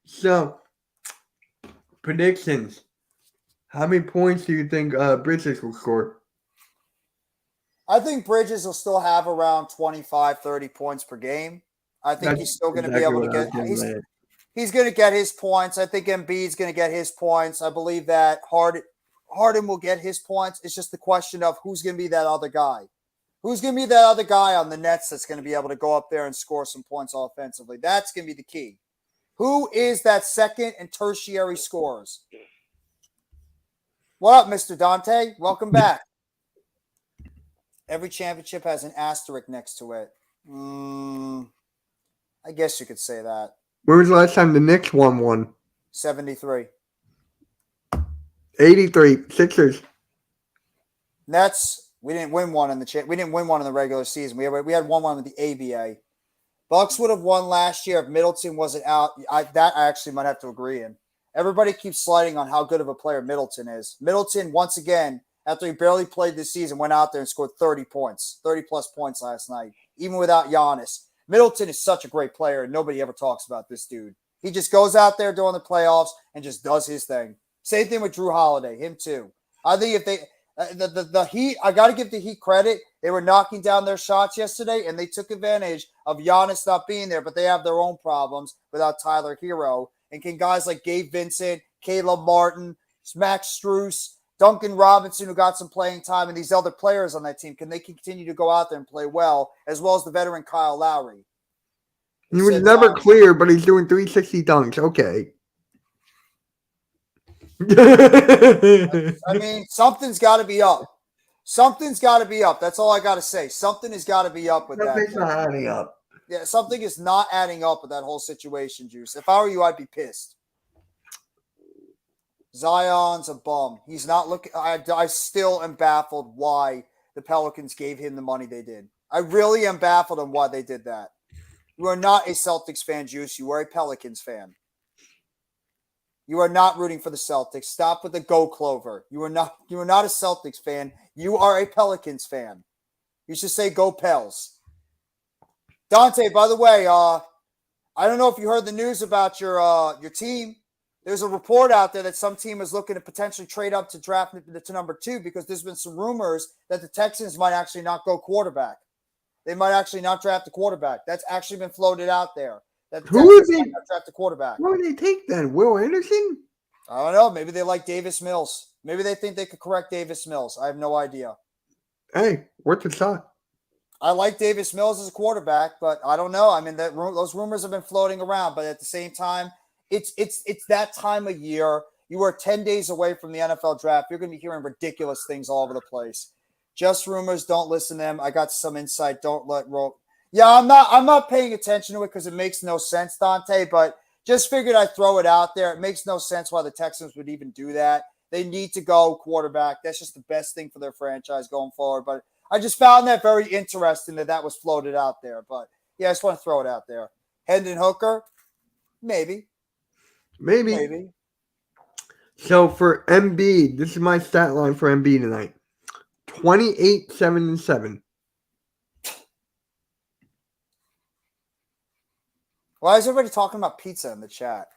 So, predictions. How many points do you think Bridges will score? I think Bridges will still have around 25, 30 points per game. I think he's still going to be able to get – he's going to get his points. I think Embiid's going to get his points. I believe that Harden will get his points. It's just the question of who's going to be that other guy. Who's going to be that other guy on the Nets that's going to be able to go up there and score some points offensively? That's going to be the key. Who is that second and tertiary scorers? What up, Mr. Dante? Welcome back. Every championship has an asterisk next to it. I guess you could say that. When was the last time the Knicks won one? 73. 83. Sixers. Nets. We didn't win one in we didn't win one in the regular season. We had one with the ABA. Bucks would have won last year if Middleton wasn't out. I actually might have to agree in. Everybody keeps sliding on how good of a player Middleton is. Middleton, once again, after he barely played this season, went out there and scored 30 points, 30-plus points last night, even without Giannis. Middleton is such a great player, and nobody ever talks about this dude. He just goes out there during the playoffs and just does his thing. Same thing with Drew Holiday, him too. I think if they the Heat, I got to give the Heat credit. They were knocking down their shots yesterday, and they took advantage of Giannis not being there, but they have their own problems without Tyler Hero. And can guys like Gabe Vincent, Caleb Martin, Max Strus, Duncan Robinson, who got some playing time, and these other players on that team, can they continue to go out there and play well as the veteran Kyle Lowry? He was never clear, but he's doing 360 dunks. Okay. I mean, something's got to be up. Something's got to be up. That's all I got to say. Something has got to be up with that. Something's not adding up. Yeah, something is not adding up with that whole situation, Juice. If I were you, I'd be pissed. Zion's a bum. He's not looking. I still am baffled why the Pelicans gave him the money they did. I really am baffled on why they did that. You are not a Celtics fan, Juice. You are a Pelicans fan. You are not rooting for the Celtics. Stop with the go Clover. You are not a Celtics fan. You are a Pelicans fan. You should say go Pels. Dante, by the way, I don't know if you heard the news about your team. There's a report out there that some team is looking to potentially trade up to draft to number 2 because there's been some rumors that the Texans might actually not go quarterback. They might actually not draft a quarterback. That's actually been floated out there. That the Texans might not draft a quarterback. Who would they take then? Will Anderson? I don't know. Maybe they like Davis Mills. Maybe they think they could correct Davis Mills. I have no idea. Hey, worth a shot. I like Davis Mills as a quarterback, but I don't know. I mean, those rumors have been floating around, but at the same time, it's that time of year. You are 10 days away from the NFL draft. You're going to be hearing ridiculous things all over the place. Just rumors. Don't listen to them. I got some insight. Don't let roll. Yeah, I'm not paying attention to it because it makes no sense, Dante, but just figured I'd throw it out there. It makes no sense why the Texans would even do that. They need to go quarterback. That's just the best thing for their franchise going forward. But I just found that very interesting that was floated out there. But, yeah, I just want to throw it out there. Hendon Hooker? Maybe. So for Embiid, this is my stat line for Embiid tonight. 28, 7, and 7. Why is everybody talking about pizza in the chat?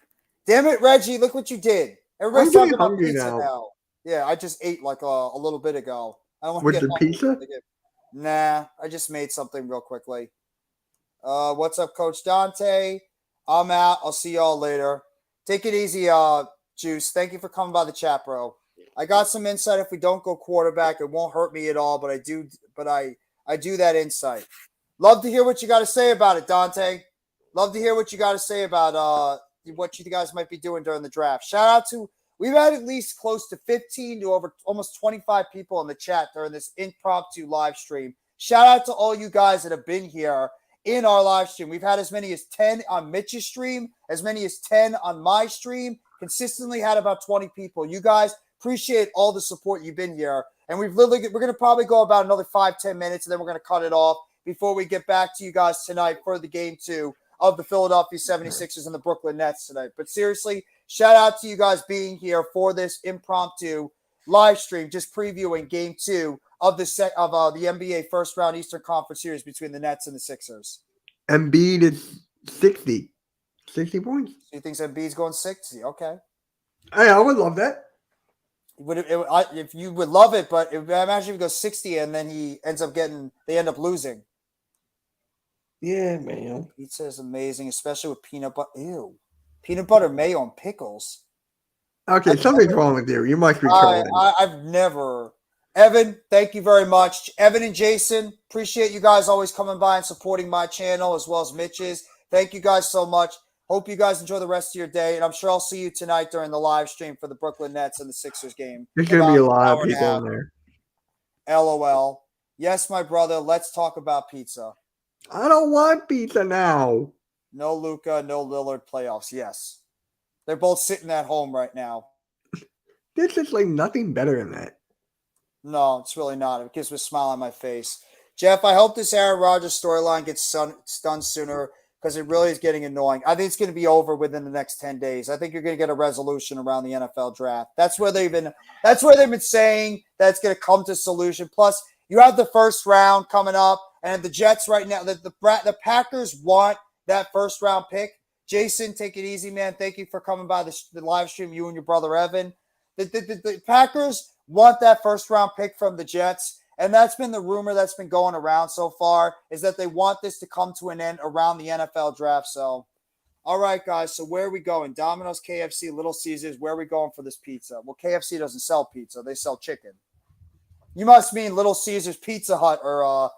Damn it, Reggie, look what you did. Everybody's talking about pizza now. Yeah, I just ate like a little bit ago. I don't want With to get the pizza? Nah, I just made something real quickly. What's up, Coach Dante? I'm out. I'll see y'all later. Take it easy, Juice. Thank you for coming by the chat, bro. I got some insight. If we don't go quarterback, it won't hurt me at all, but I do that insight. Love to hear what you got to say about it, Dante. Love to hear what you got to say about what you guys might be doing during the draft. Shout out to, we've had at least close to 15 to over almost 25 people in the chat during this impromptu live stream. Shout out to all you guys that have been here in our live stream. We've had as many as 10 on Mitch's stream, as many as 10 on my stream. Consistently had about 20 people. You guys Appreciate all the support you've been here. And we're going to probably go about another 5-10 minutes, and then we're going to cut it off before we get back to you guys tonight for the game 2 of the Philadelphia 76ers and the Brooklyn Nets tonight. But seriously, shout out to you guys being here for this impromptu live stream, just previewing game 2 of the NBA first round Eastern Conference series between the Nets and the Sixers. Embiid is 60 points. So you think Embiid's going 60? Okay. Hey, I would love that. If you would love it, but imagine if he goes 60 and then they end up losing. Yeah, man. Pizza is amazing, especially with peanut butter. Ew. Peanut butter, mayo, and pickles. Okay, something's wrong with you. You must be trolling. I've never. Evan, thank you very much. Evan and Jason, appreciate you guys always coming by and supporting my channel as well as Mitch's. Thank you guys so much. Hope you guys enjoy the rest of your day, and I'm sure I'll see you tonight during the live stream for the Brooklyn Nets and the Sixers game. There's going to be a lot of people in there. LOL. Yes, my brother, let's talk about pizza. I don't want pizza now. No Luka, no Lillard playoffs. Yes. They're both sitting at home right now. There's just like nothing better than that. No, it's really not. It gives me a smile on my face. Jeff, I hope this Aaron Rodgers storyline gets done sooner because it really is getting annoying. I think it's going to be over within the next 10 days. I think you're going to get a resolution around the NFL draft. That's where they've been saying that's going to come to solution. Plus, you have the first round coming up, and the Jets right now, the Packers want that first round pick. Jason, take it easy, man. Thank you for coming by the live stream, you and your brother Evan. The Packers want that first round pick from the Jets. And that's been the rumor that's been going around so far, is that they want this to come to an end around the NFL draft. So, all right, guys. So where are we going? Domino's, KFC, Little Caesars. Where are we going for this pizza? Well, KFC doesn't sell pizza. They sell chicken. You must mean Little Caesars, Pizza Hut, or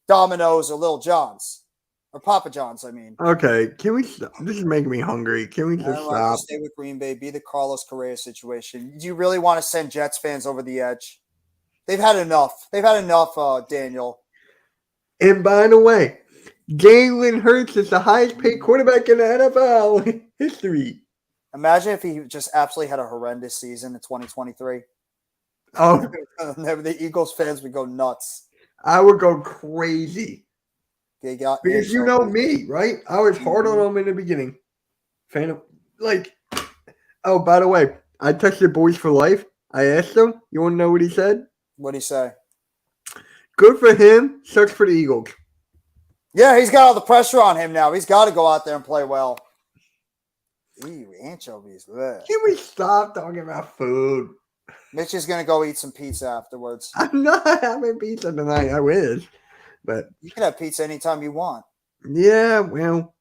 Domino's, or Little John's. Or Papa John's, I mean. Okay, can we stop? This is making me hungry. Can we just stop? Stay with Green Bay. Be the Carlos Correa situation. Do you really want to send Jets fans over the edge? They've had enough. Daniel. And by the way, Jalen Hurts is the highest paid quarterback in the NFL history. Imagine if he just absolutely had a horrendous season in 2023. Oh, the Eagles fans would go nuts. I would go crazy. Because you know me, right? I was hard on them in the beginning. Fan of, oh, by the way, I texted Boys for Life. I asked him, you want to know what he said? What'd he say? Good for him. Sucks for the Eagles. Yeah, he's got all the pressure on him now. He's got to go out there and play well. Ew, anchovies. Bleh. Can we stop talking about food? Mitch is going to go eat some pizza afterwards. I'm not having pizza tonight. I wish. But you can have pizza anytime you want. Yeah, well,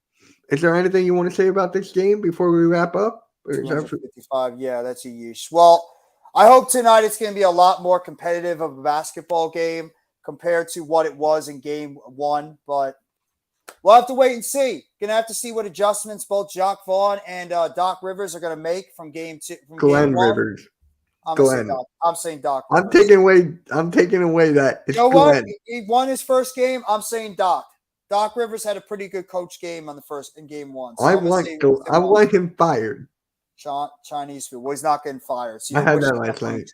is there anything you want to say about this game before we wrap up? 255, yeah, that's a yeesh. Well, I hope tonight it's going to be a lot more competitive of a basketball game compared to what it was in game 1, but we'll have to wait and see. Going to have to see what adjustments both Jacques Vaughn and Doc Rivers are going to make from game 2. Glenn Rivers. I'm saying Doc Rivers. I'm taking away that. You know what? He won his first game. I'm saying Doc. Doc Rivers had a pretty good coach game in game 1. So I want him fired. Chinese food. Well, he's not getting fired. So I had that last night.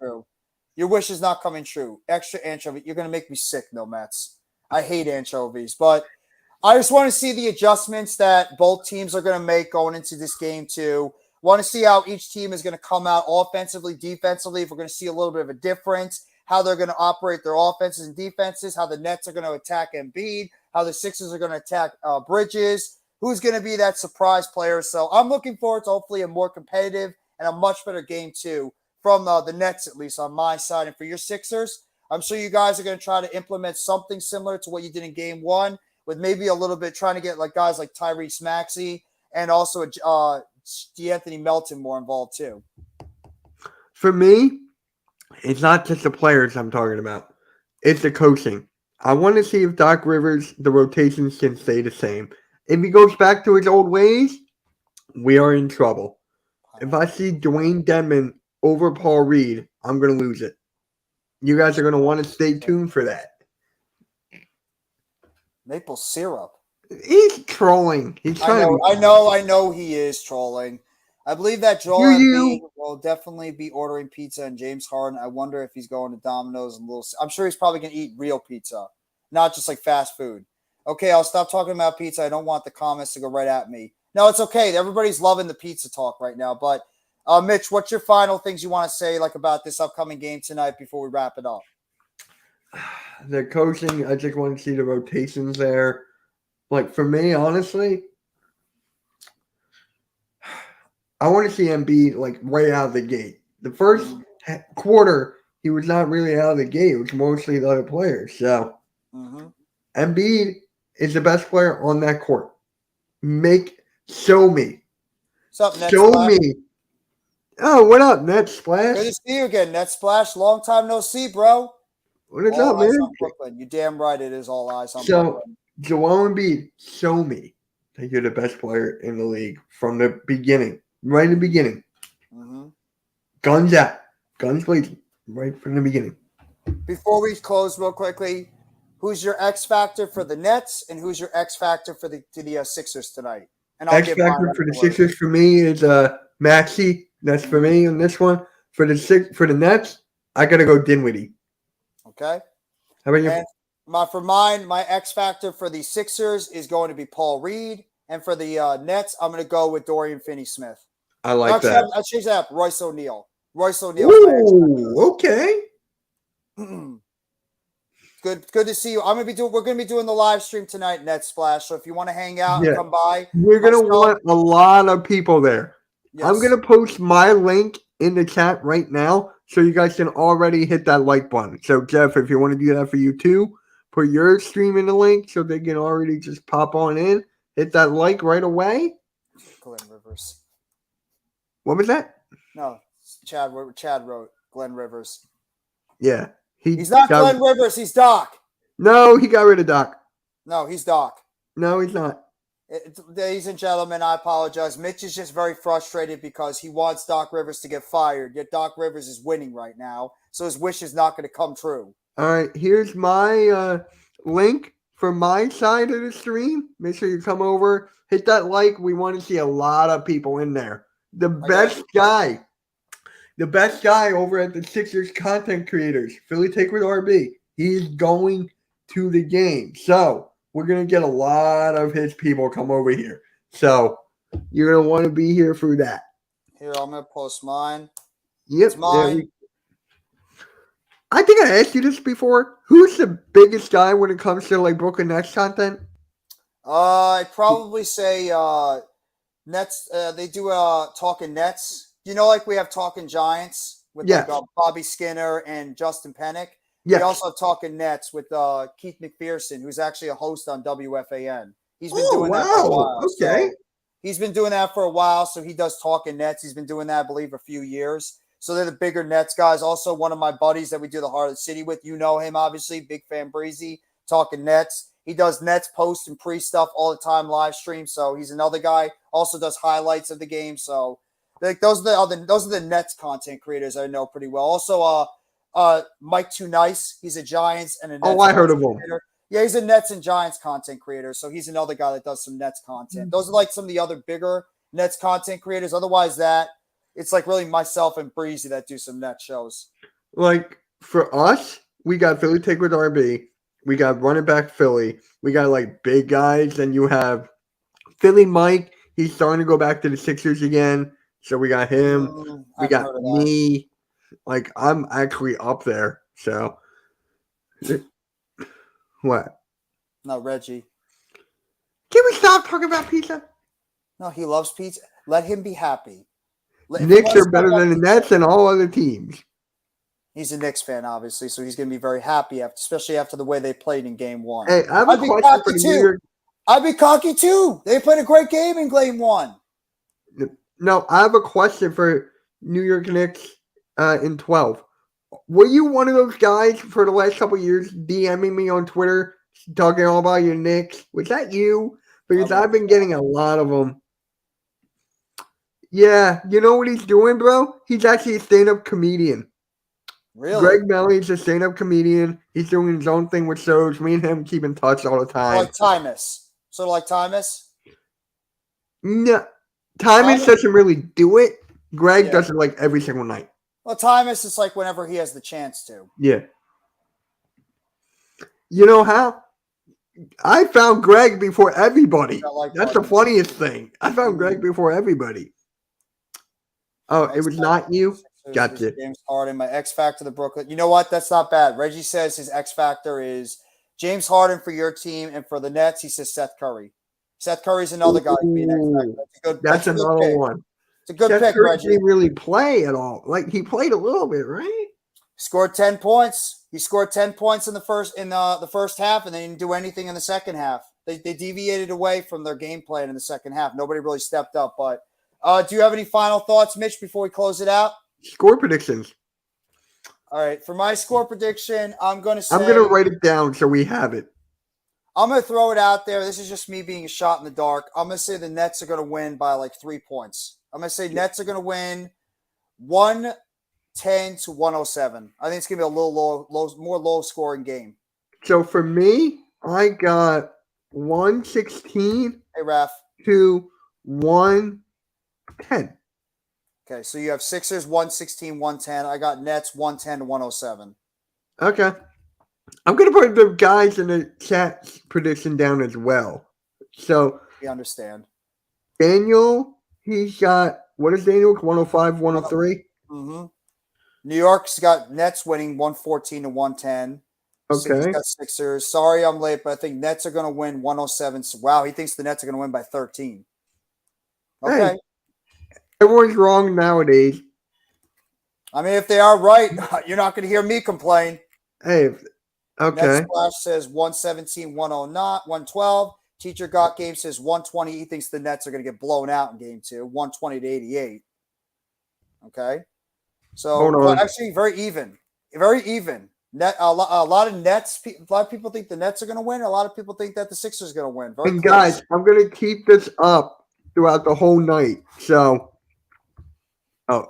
Your wish is not coming true. Extra anchovy. You're going to make me sick, no Mets. I hate anchovies. But I just want to see the adjustments that both teams are going to make going into this game, too. Want to see how each team is going to come out offensively, defensively, if we're going to see a little bit of a difference, how they're going to operate their offenses and defenses, how the Nets are going to attack Embiid, how the Sixers are going to attack Bridges, who's going to be that surprise player. So I'm looking forward to hopefully a more competitive and a much better game, too, from the Nets, at least on my side. And for your Sixers, I'm sure you guys are going to try to implement something similar to what you did in game 1, with maybe a little bit trying to get guys like Tyrese Maxey and also D'Anthony Melton more involved, too. For me, it's not just the players I'm talking about. It's the coaching. I want to see if Doc Rivers, the rotations can stay the same. If he goes back to his old ways, we are in trouble. If I see Dwayne Dedmon over Paul Reed, I'm going to lose it. You guys are going to want to stay tuned for that. Maple syrup. He's trolling. He's trying I know he is trolling. I believe that Joel Embiid will definitely be ordering pizza, and James Harden, I wonder if he's going to Domino's and Little. I'm sure he's probably going to eat real pizza, not just like fast food. Okay, I'll stop talking about pizza. I don't want the comments to go right at me. No, it's okay. Everybody's loving the pizza talk right now. But Mitch, what's your final things you want to say like about this upcoming game tonight before we wrap it up? The coaching, I just want to see the rotations there. Like for me, honestly, I want to see Embiid like right out of the gate. The first quarter, he was not really out of the gate. It was mostly the other players. So Embiid is the best player on that court. Show me. What's up, Net Show Splash? me. Oh, what up, Net Splash? Good to see you again, Net Splash. Long time no see, bro. What is all up, man? eyes on Brooklyn. You damn right it is all eyes on So, Brooklyn. Joel Embiid, show me that you're the best player in the league from the beginning. Right in the beginning. Guns out. Guns blazing. Right from the beginning. Before we close real quickly, who's your X factor for the Nets and who's your X factor for the Sixers tonight? And I'll X factor for the Sixers for me is Maxey. That's for me on this one. For the Nets, I gotta go Dinwiddie. Okay. How about you? And my X factor for the Sixers is going to be Paul Reed, and for the Nets, I'm going to go with Dorian Finney-Smith. I like that. I'll change that up. Royce O'Neal. Royce O'Neal. Ooh, okay. Good to see you. We're gonna be doing the live stream tonight, Net Splash. So if you want to hang out and come by, we're gonna want a lot of people there. Yes. I'm gonna post my link in the chat right now, so you guys can already hit that like button. So Jeff, if you want to do that for you too, put your stream in the link so they can already just pop on in, hit that like right away. Glenn Rivers. What was that? No, Chad wrote Glenn Rivers. Yeah. He's not Glenn Rivers. He's Doc. No, he got rid of Doc. No, he's Doc. No, he's not. Ladies and gentlemen, I apologize. Mitch is just very frustrated because he wants Doc Rivers to get fired, yet Doc Rivers is winning right now, so his wish is not going to come true. All right, here's my link for my side of the stream. Make sure you come over, hit that like. We want to see a lot of people in there. The best guy over at the Sixers content creators, Philly Take with RB, he's going to the game. So we're going to get a lot of his people come over here. So you're going to want to be here for that. Here, I'm going to post mine. Yep. It's mine. I think I asked you this before. Who's the biggest guy when it comes to like Brooklyn Nets content? I'd probably say Nets. They do Talking Nets. You know, like we have Talking Giants with like, Bobby Skinner and Justin Pennick. Yes. We also have Talking Nets with Keith McPherson, who's actually a host on WFAN. He's been doing that for a while. Okay. So he's been doing that for a while, so he does Talking Nets. He's been doing that, I believe, a few years. So they're the bigger Nets guys. Also, one of my buddies that we do the Heart of the City with, you know him, obviously, big fan Breezy, Talking Nets. He does Nets post and pre stuff all the time, live stream. So he's another guy. Also does highlights of the game. So like those are the Nets content creators I know pretty well. Also, Mike Too Nice. He's a Giants and a Nets. I heard of him. Creator. Yeah, he's a Nets and Giants content creator. So he's another guy that does some Nets content. Those are like some of the other bigger Nets content creators. Otherwise, it's like really myself and Breezy that do some Nets shows. Like for us, we got Philly Take with RB. We got running back Philly. We got like big guys. Then you have Philly Mike. He's starting to go back to the Sixers again. So we got him. We got me. Like I'm actually up there. So what? No, Reggie. Can we stop talking about pizza? No, he loves pizza. Let him be happy. Knicks are better than the Nets and all other teams. He's a Knicks fan, obviously, so he's going to be very happy, especially after the way they played in Game 1. Hey, I have a question for New York. I'd be cocky, too. They played a great game in Game 1. No, I have a question for New York Knicks in 12. Were you one of those guys for the last couple of years DMing me on Twitter, talking all about your Knicks? Was that you? Because I've been getting a lot of them. Yeah, you know what he's doing, bro? He's actually a stand-up comedian. Really? Greg Melly's a stand-up comedian. He's doing his own thing with shows. Me and him keep in touch all the time. Like Tymus. Sort of like Tymus? No, Tymus doesn't really do it. Greg Yeah. does it like every single night. Well, Tymus is like whenever he has the chance to. Yeah. You know how? I found Greg before everybody. Like That's the buttons. funniest thing. I found Greg before everybody. Oh, it was not you? Gotcha. James Harden, my X Factor, the Brooklyn. You know what? That's not bad. Reggie says his X Factor is James Harden for your team, and for the Nets, he says Seth Curry. Seth Curry's another guy who'd be an X Factor. That's a good another pick. one. It's a good Seth pick, Curry Reggie. didn't really play at all. Like he played a little bit, right? Scored 10 points. He scored 10 points in the first half, and they didn't do anything in the second half. They deviated away from their game plan in the second half. Nobody really stepped up. But do you have any final thoughts, Mitch, before we close it out? Score predictions. All right. For my score prediction, I'm going to say... I'm going to write it down so we have it. I'm going to throw it out there. This is just me being a shot in the dark. I'm going to say the Nets are going to win by like 3 points. I'm going to say Nets are going to win 110 to 107. I think it's going to be a little more low-scoring game. So for me, I got 116 Hey, Raph. to 110. Okay, so you have Sixers 116, 110. I got Nets 110 to 107. Okay. I'm going to put the guys in the chat prediction down as well. So We understand. Daniel, he's got, what is Daniel? 105, 103? Mm-hmm. New York's got Nets winning 114 to 110. Okay. He's got Sixers. Sorry I'm late, but I think Nets are going to win 107. Wow, he thinks the Nets are going to win by 13. Okay. Hey, everyone's wrong nowadays. I mean, if they are right, you're not going to hear me complain. Hey, okay. Nets Splash says 117, 109, 112. Teacher Got Game says 120. He thinks the Nets are going to get blown out in game 2, 120 to 88. Okay. So actually very even. Very even. A lot of people think the Nets are going to win. A lot of people think that the Sixers are going to win. Very and close. guys, I'm going to keep this up throughout the whole night. So I'm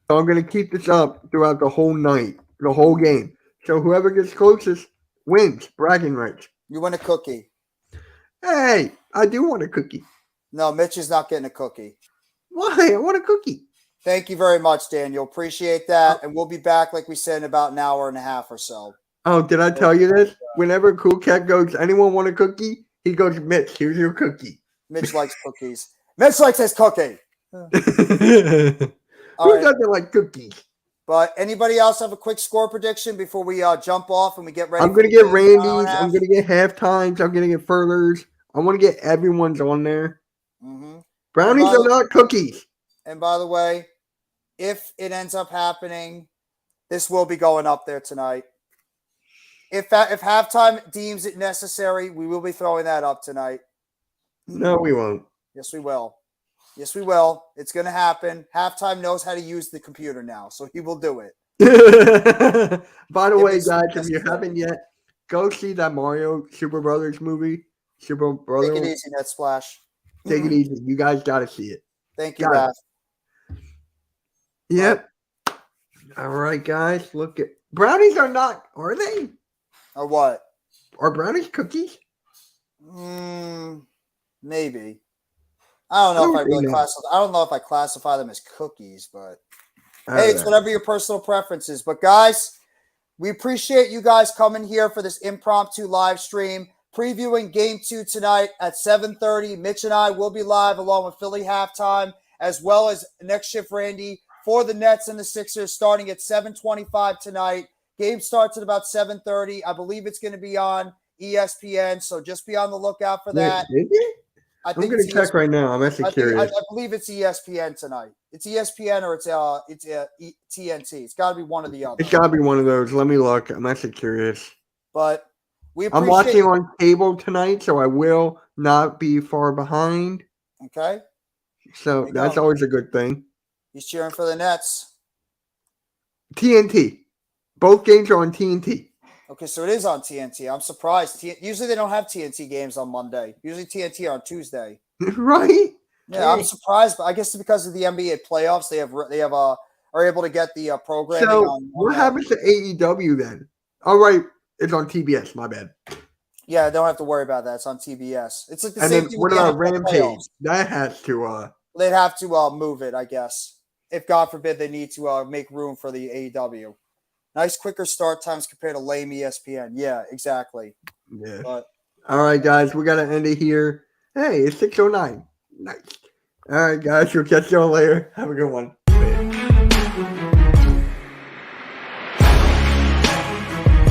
going to keep this up throughout the whole night, the whole game. So whoever gets closest wins. Bragging rights. You win a cookie. Hey, I do want a cookie. No, Mitch is not getting a cookie. Why? I want a cookie. Thank you very much, Daniel. Appreciate that. And we'll be back, like we said, in about an hour and a half or so. Oh, did I tell you this? Whenever Cool Cat goes, anyone want a cookie? He goes, Mitch, here's your cookie. Mitch likes cookies. Mitch likes his cookie. Who Right. doesn't like cookies? But anybody else have a quick score prediction before we jump off and we get ready? I'm going to get Randy's. I'm going to get halftimes. I'm going to get furthers. I want to get everyone's on there. Mm-hmm. Brownies are not cookies. And by the way, if it ends up happening, this will be going up there tonight. If halftime deems it necessary, we will be throwing that up tonight. No, we won't. Yes, we will. Yes, we will. It's going to happen. Halftime knows how to use the computer now, so he will do it. By the way, guys, if you haven't yet, go see that Mario Super Brothers movie. Super Brothers. Take it easy, Net Splash. Take it easy. You guys got to see it. Thank you, Raph. Yep. All right, guys. Look at brownies are they? Or what? Are brownies cookies? Maybe. I don't know if I really classify. I don't know if I classify them as cookies, but hey, it's whatever your personal preference is. But guys, we appreciate you guys coming here for this impromptu live stream, previewing Game 2 tonight at 7:30. Mitch and I will be live along with Philly halftime, as well as Next Shift Randy for the Nets and the Sixers, starting at 7:25 tonight. Game starts at about 7:30. I believe it's going to be on ESPN, so just be on the lookout for that. Is it? I'm going to check right now. I'm actually curious. I believe it's ESPN tonight. It's ESPN or it's TNT. It's got to be one or the other. It's got to be one of those. Let me look. I'm actually curious. But I'm watching on cable tonight, so I will not be far behind. Okay. So that's always a good thing. He's cheering for the Nets. TNT. Both games are on TNT. Okay, so it is on TNT. I'm surprised. Usually they don't have TNT games on Monday. Usually TNT are on Tuesday. Right? Yeah, I'm surprised, but I guess it's because of the NBA playoffs. They are able to get the programming. So what happens to AEW then? All right, it's on TBS. My bad. Yeah, don't have to worry about that. It's on TBS. It's like the And same then thing what with the about NFL Rampage? playoffs. That has to They'd have to move it, I guess. If God forbid they need to make room for the AEW. Nice quicker start times compared to lame ESPN. Yeah, exactly. yeah. But All right, guys, we gotta end it here. Hey, it's 6:09. Nice. All right, guys, we'll catch you all later. Have a good one.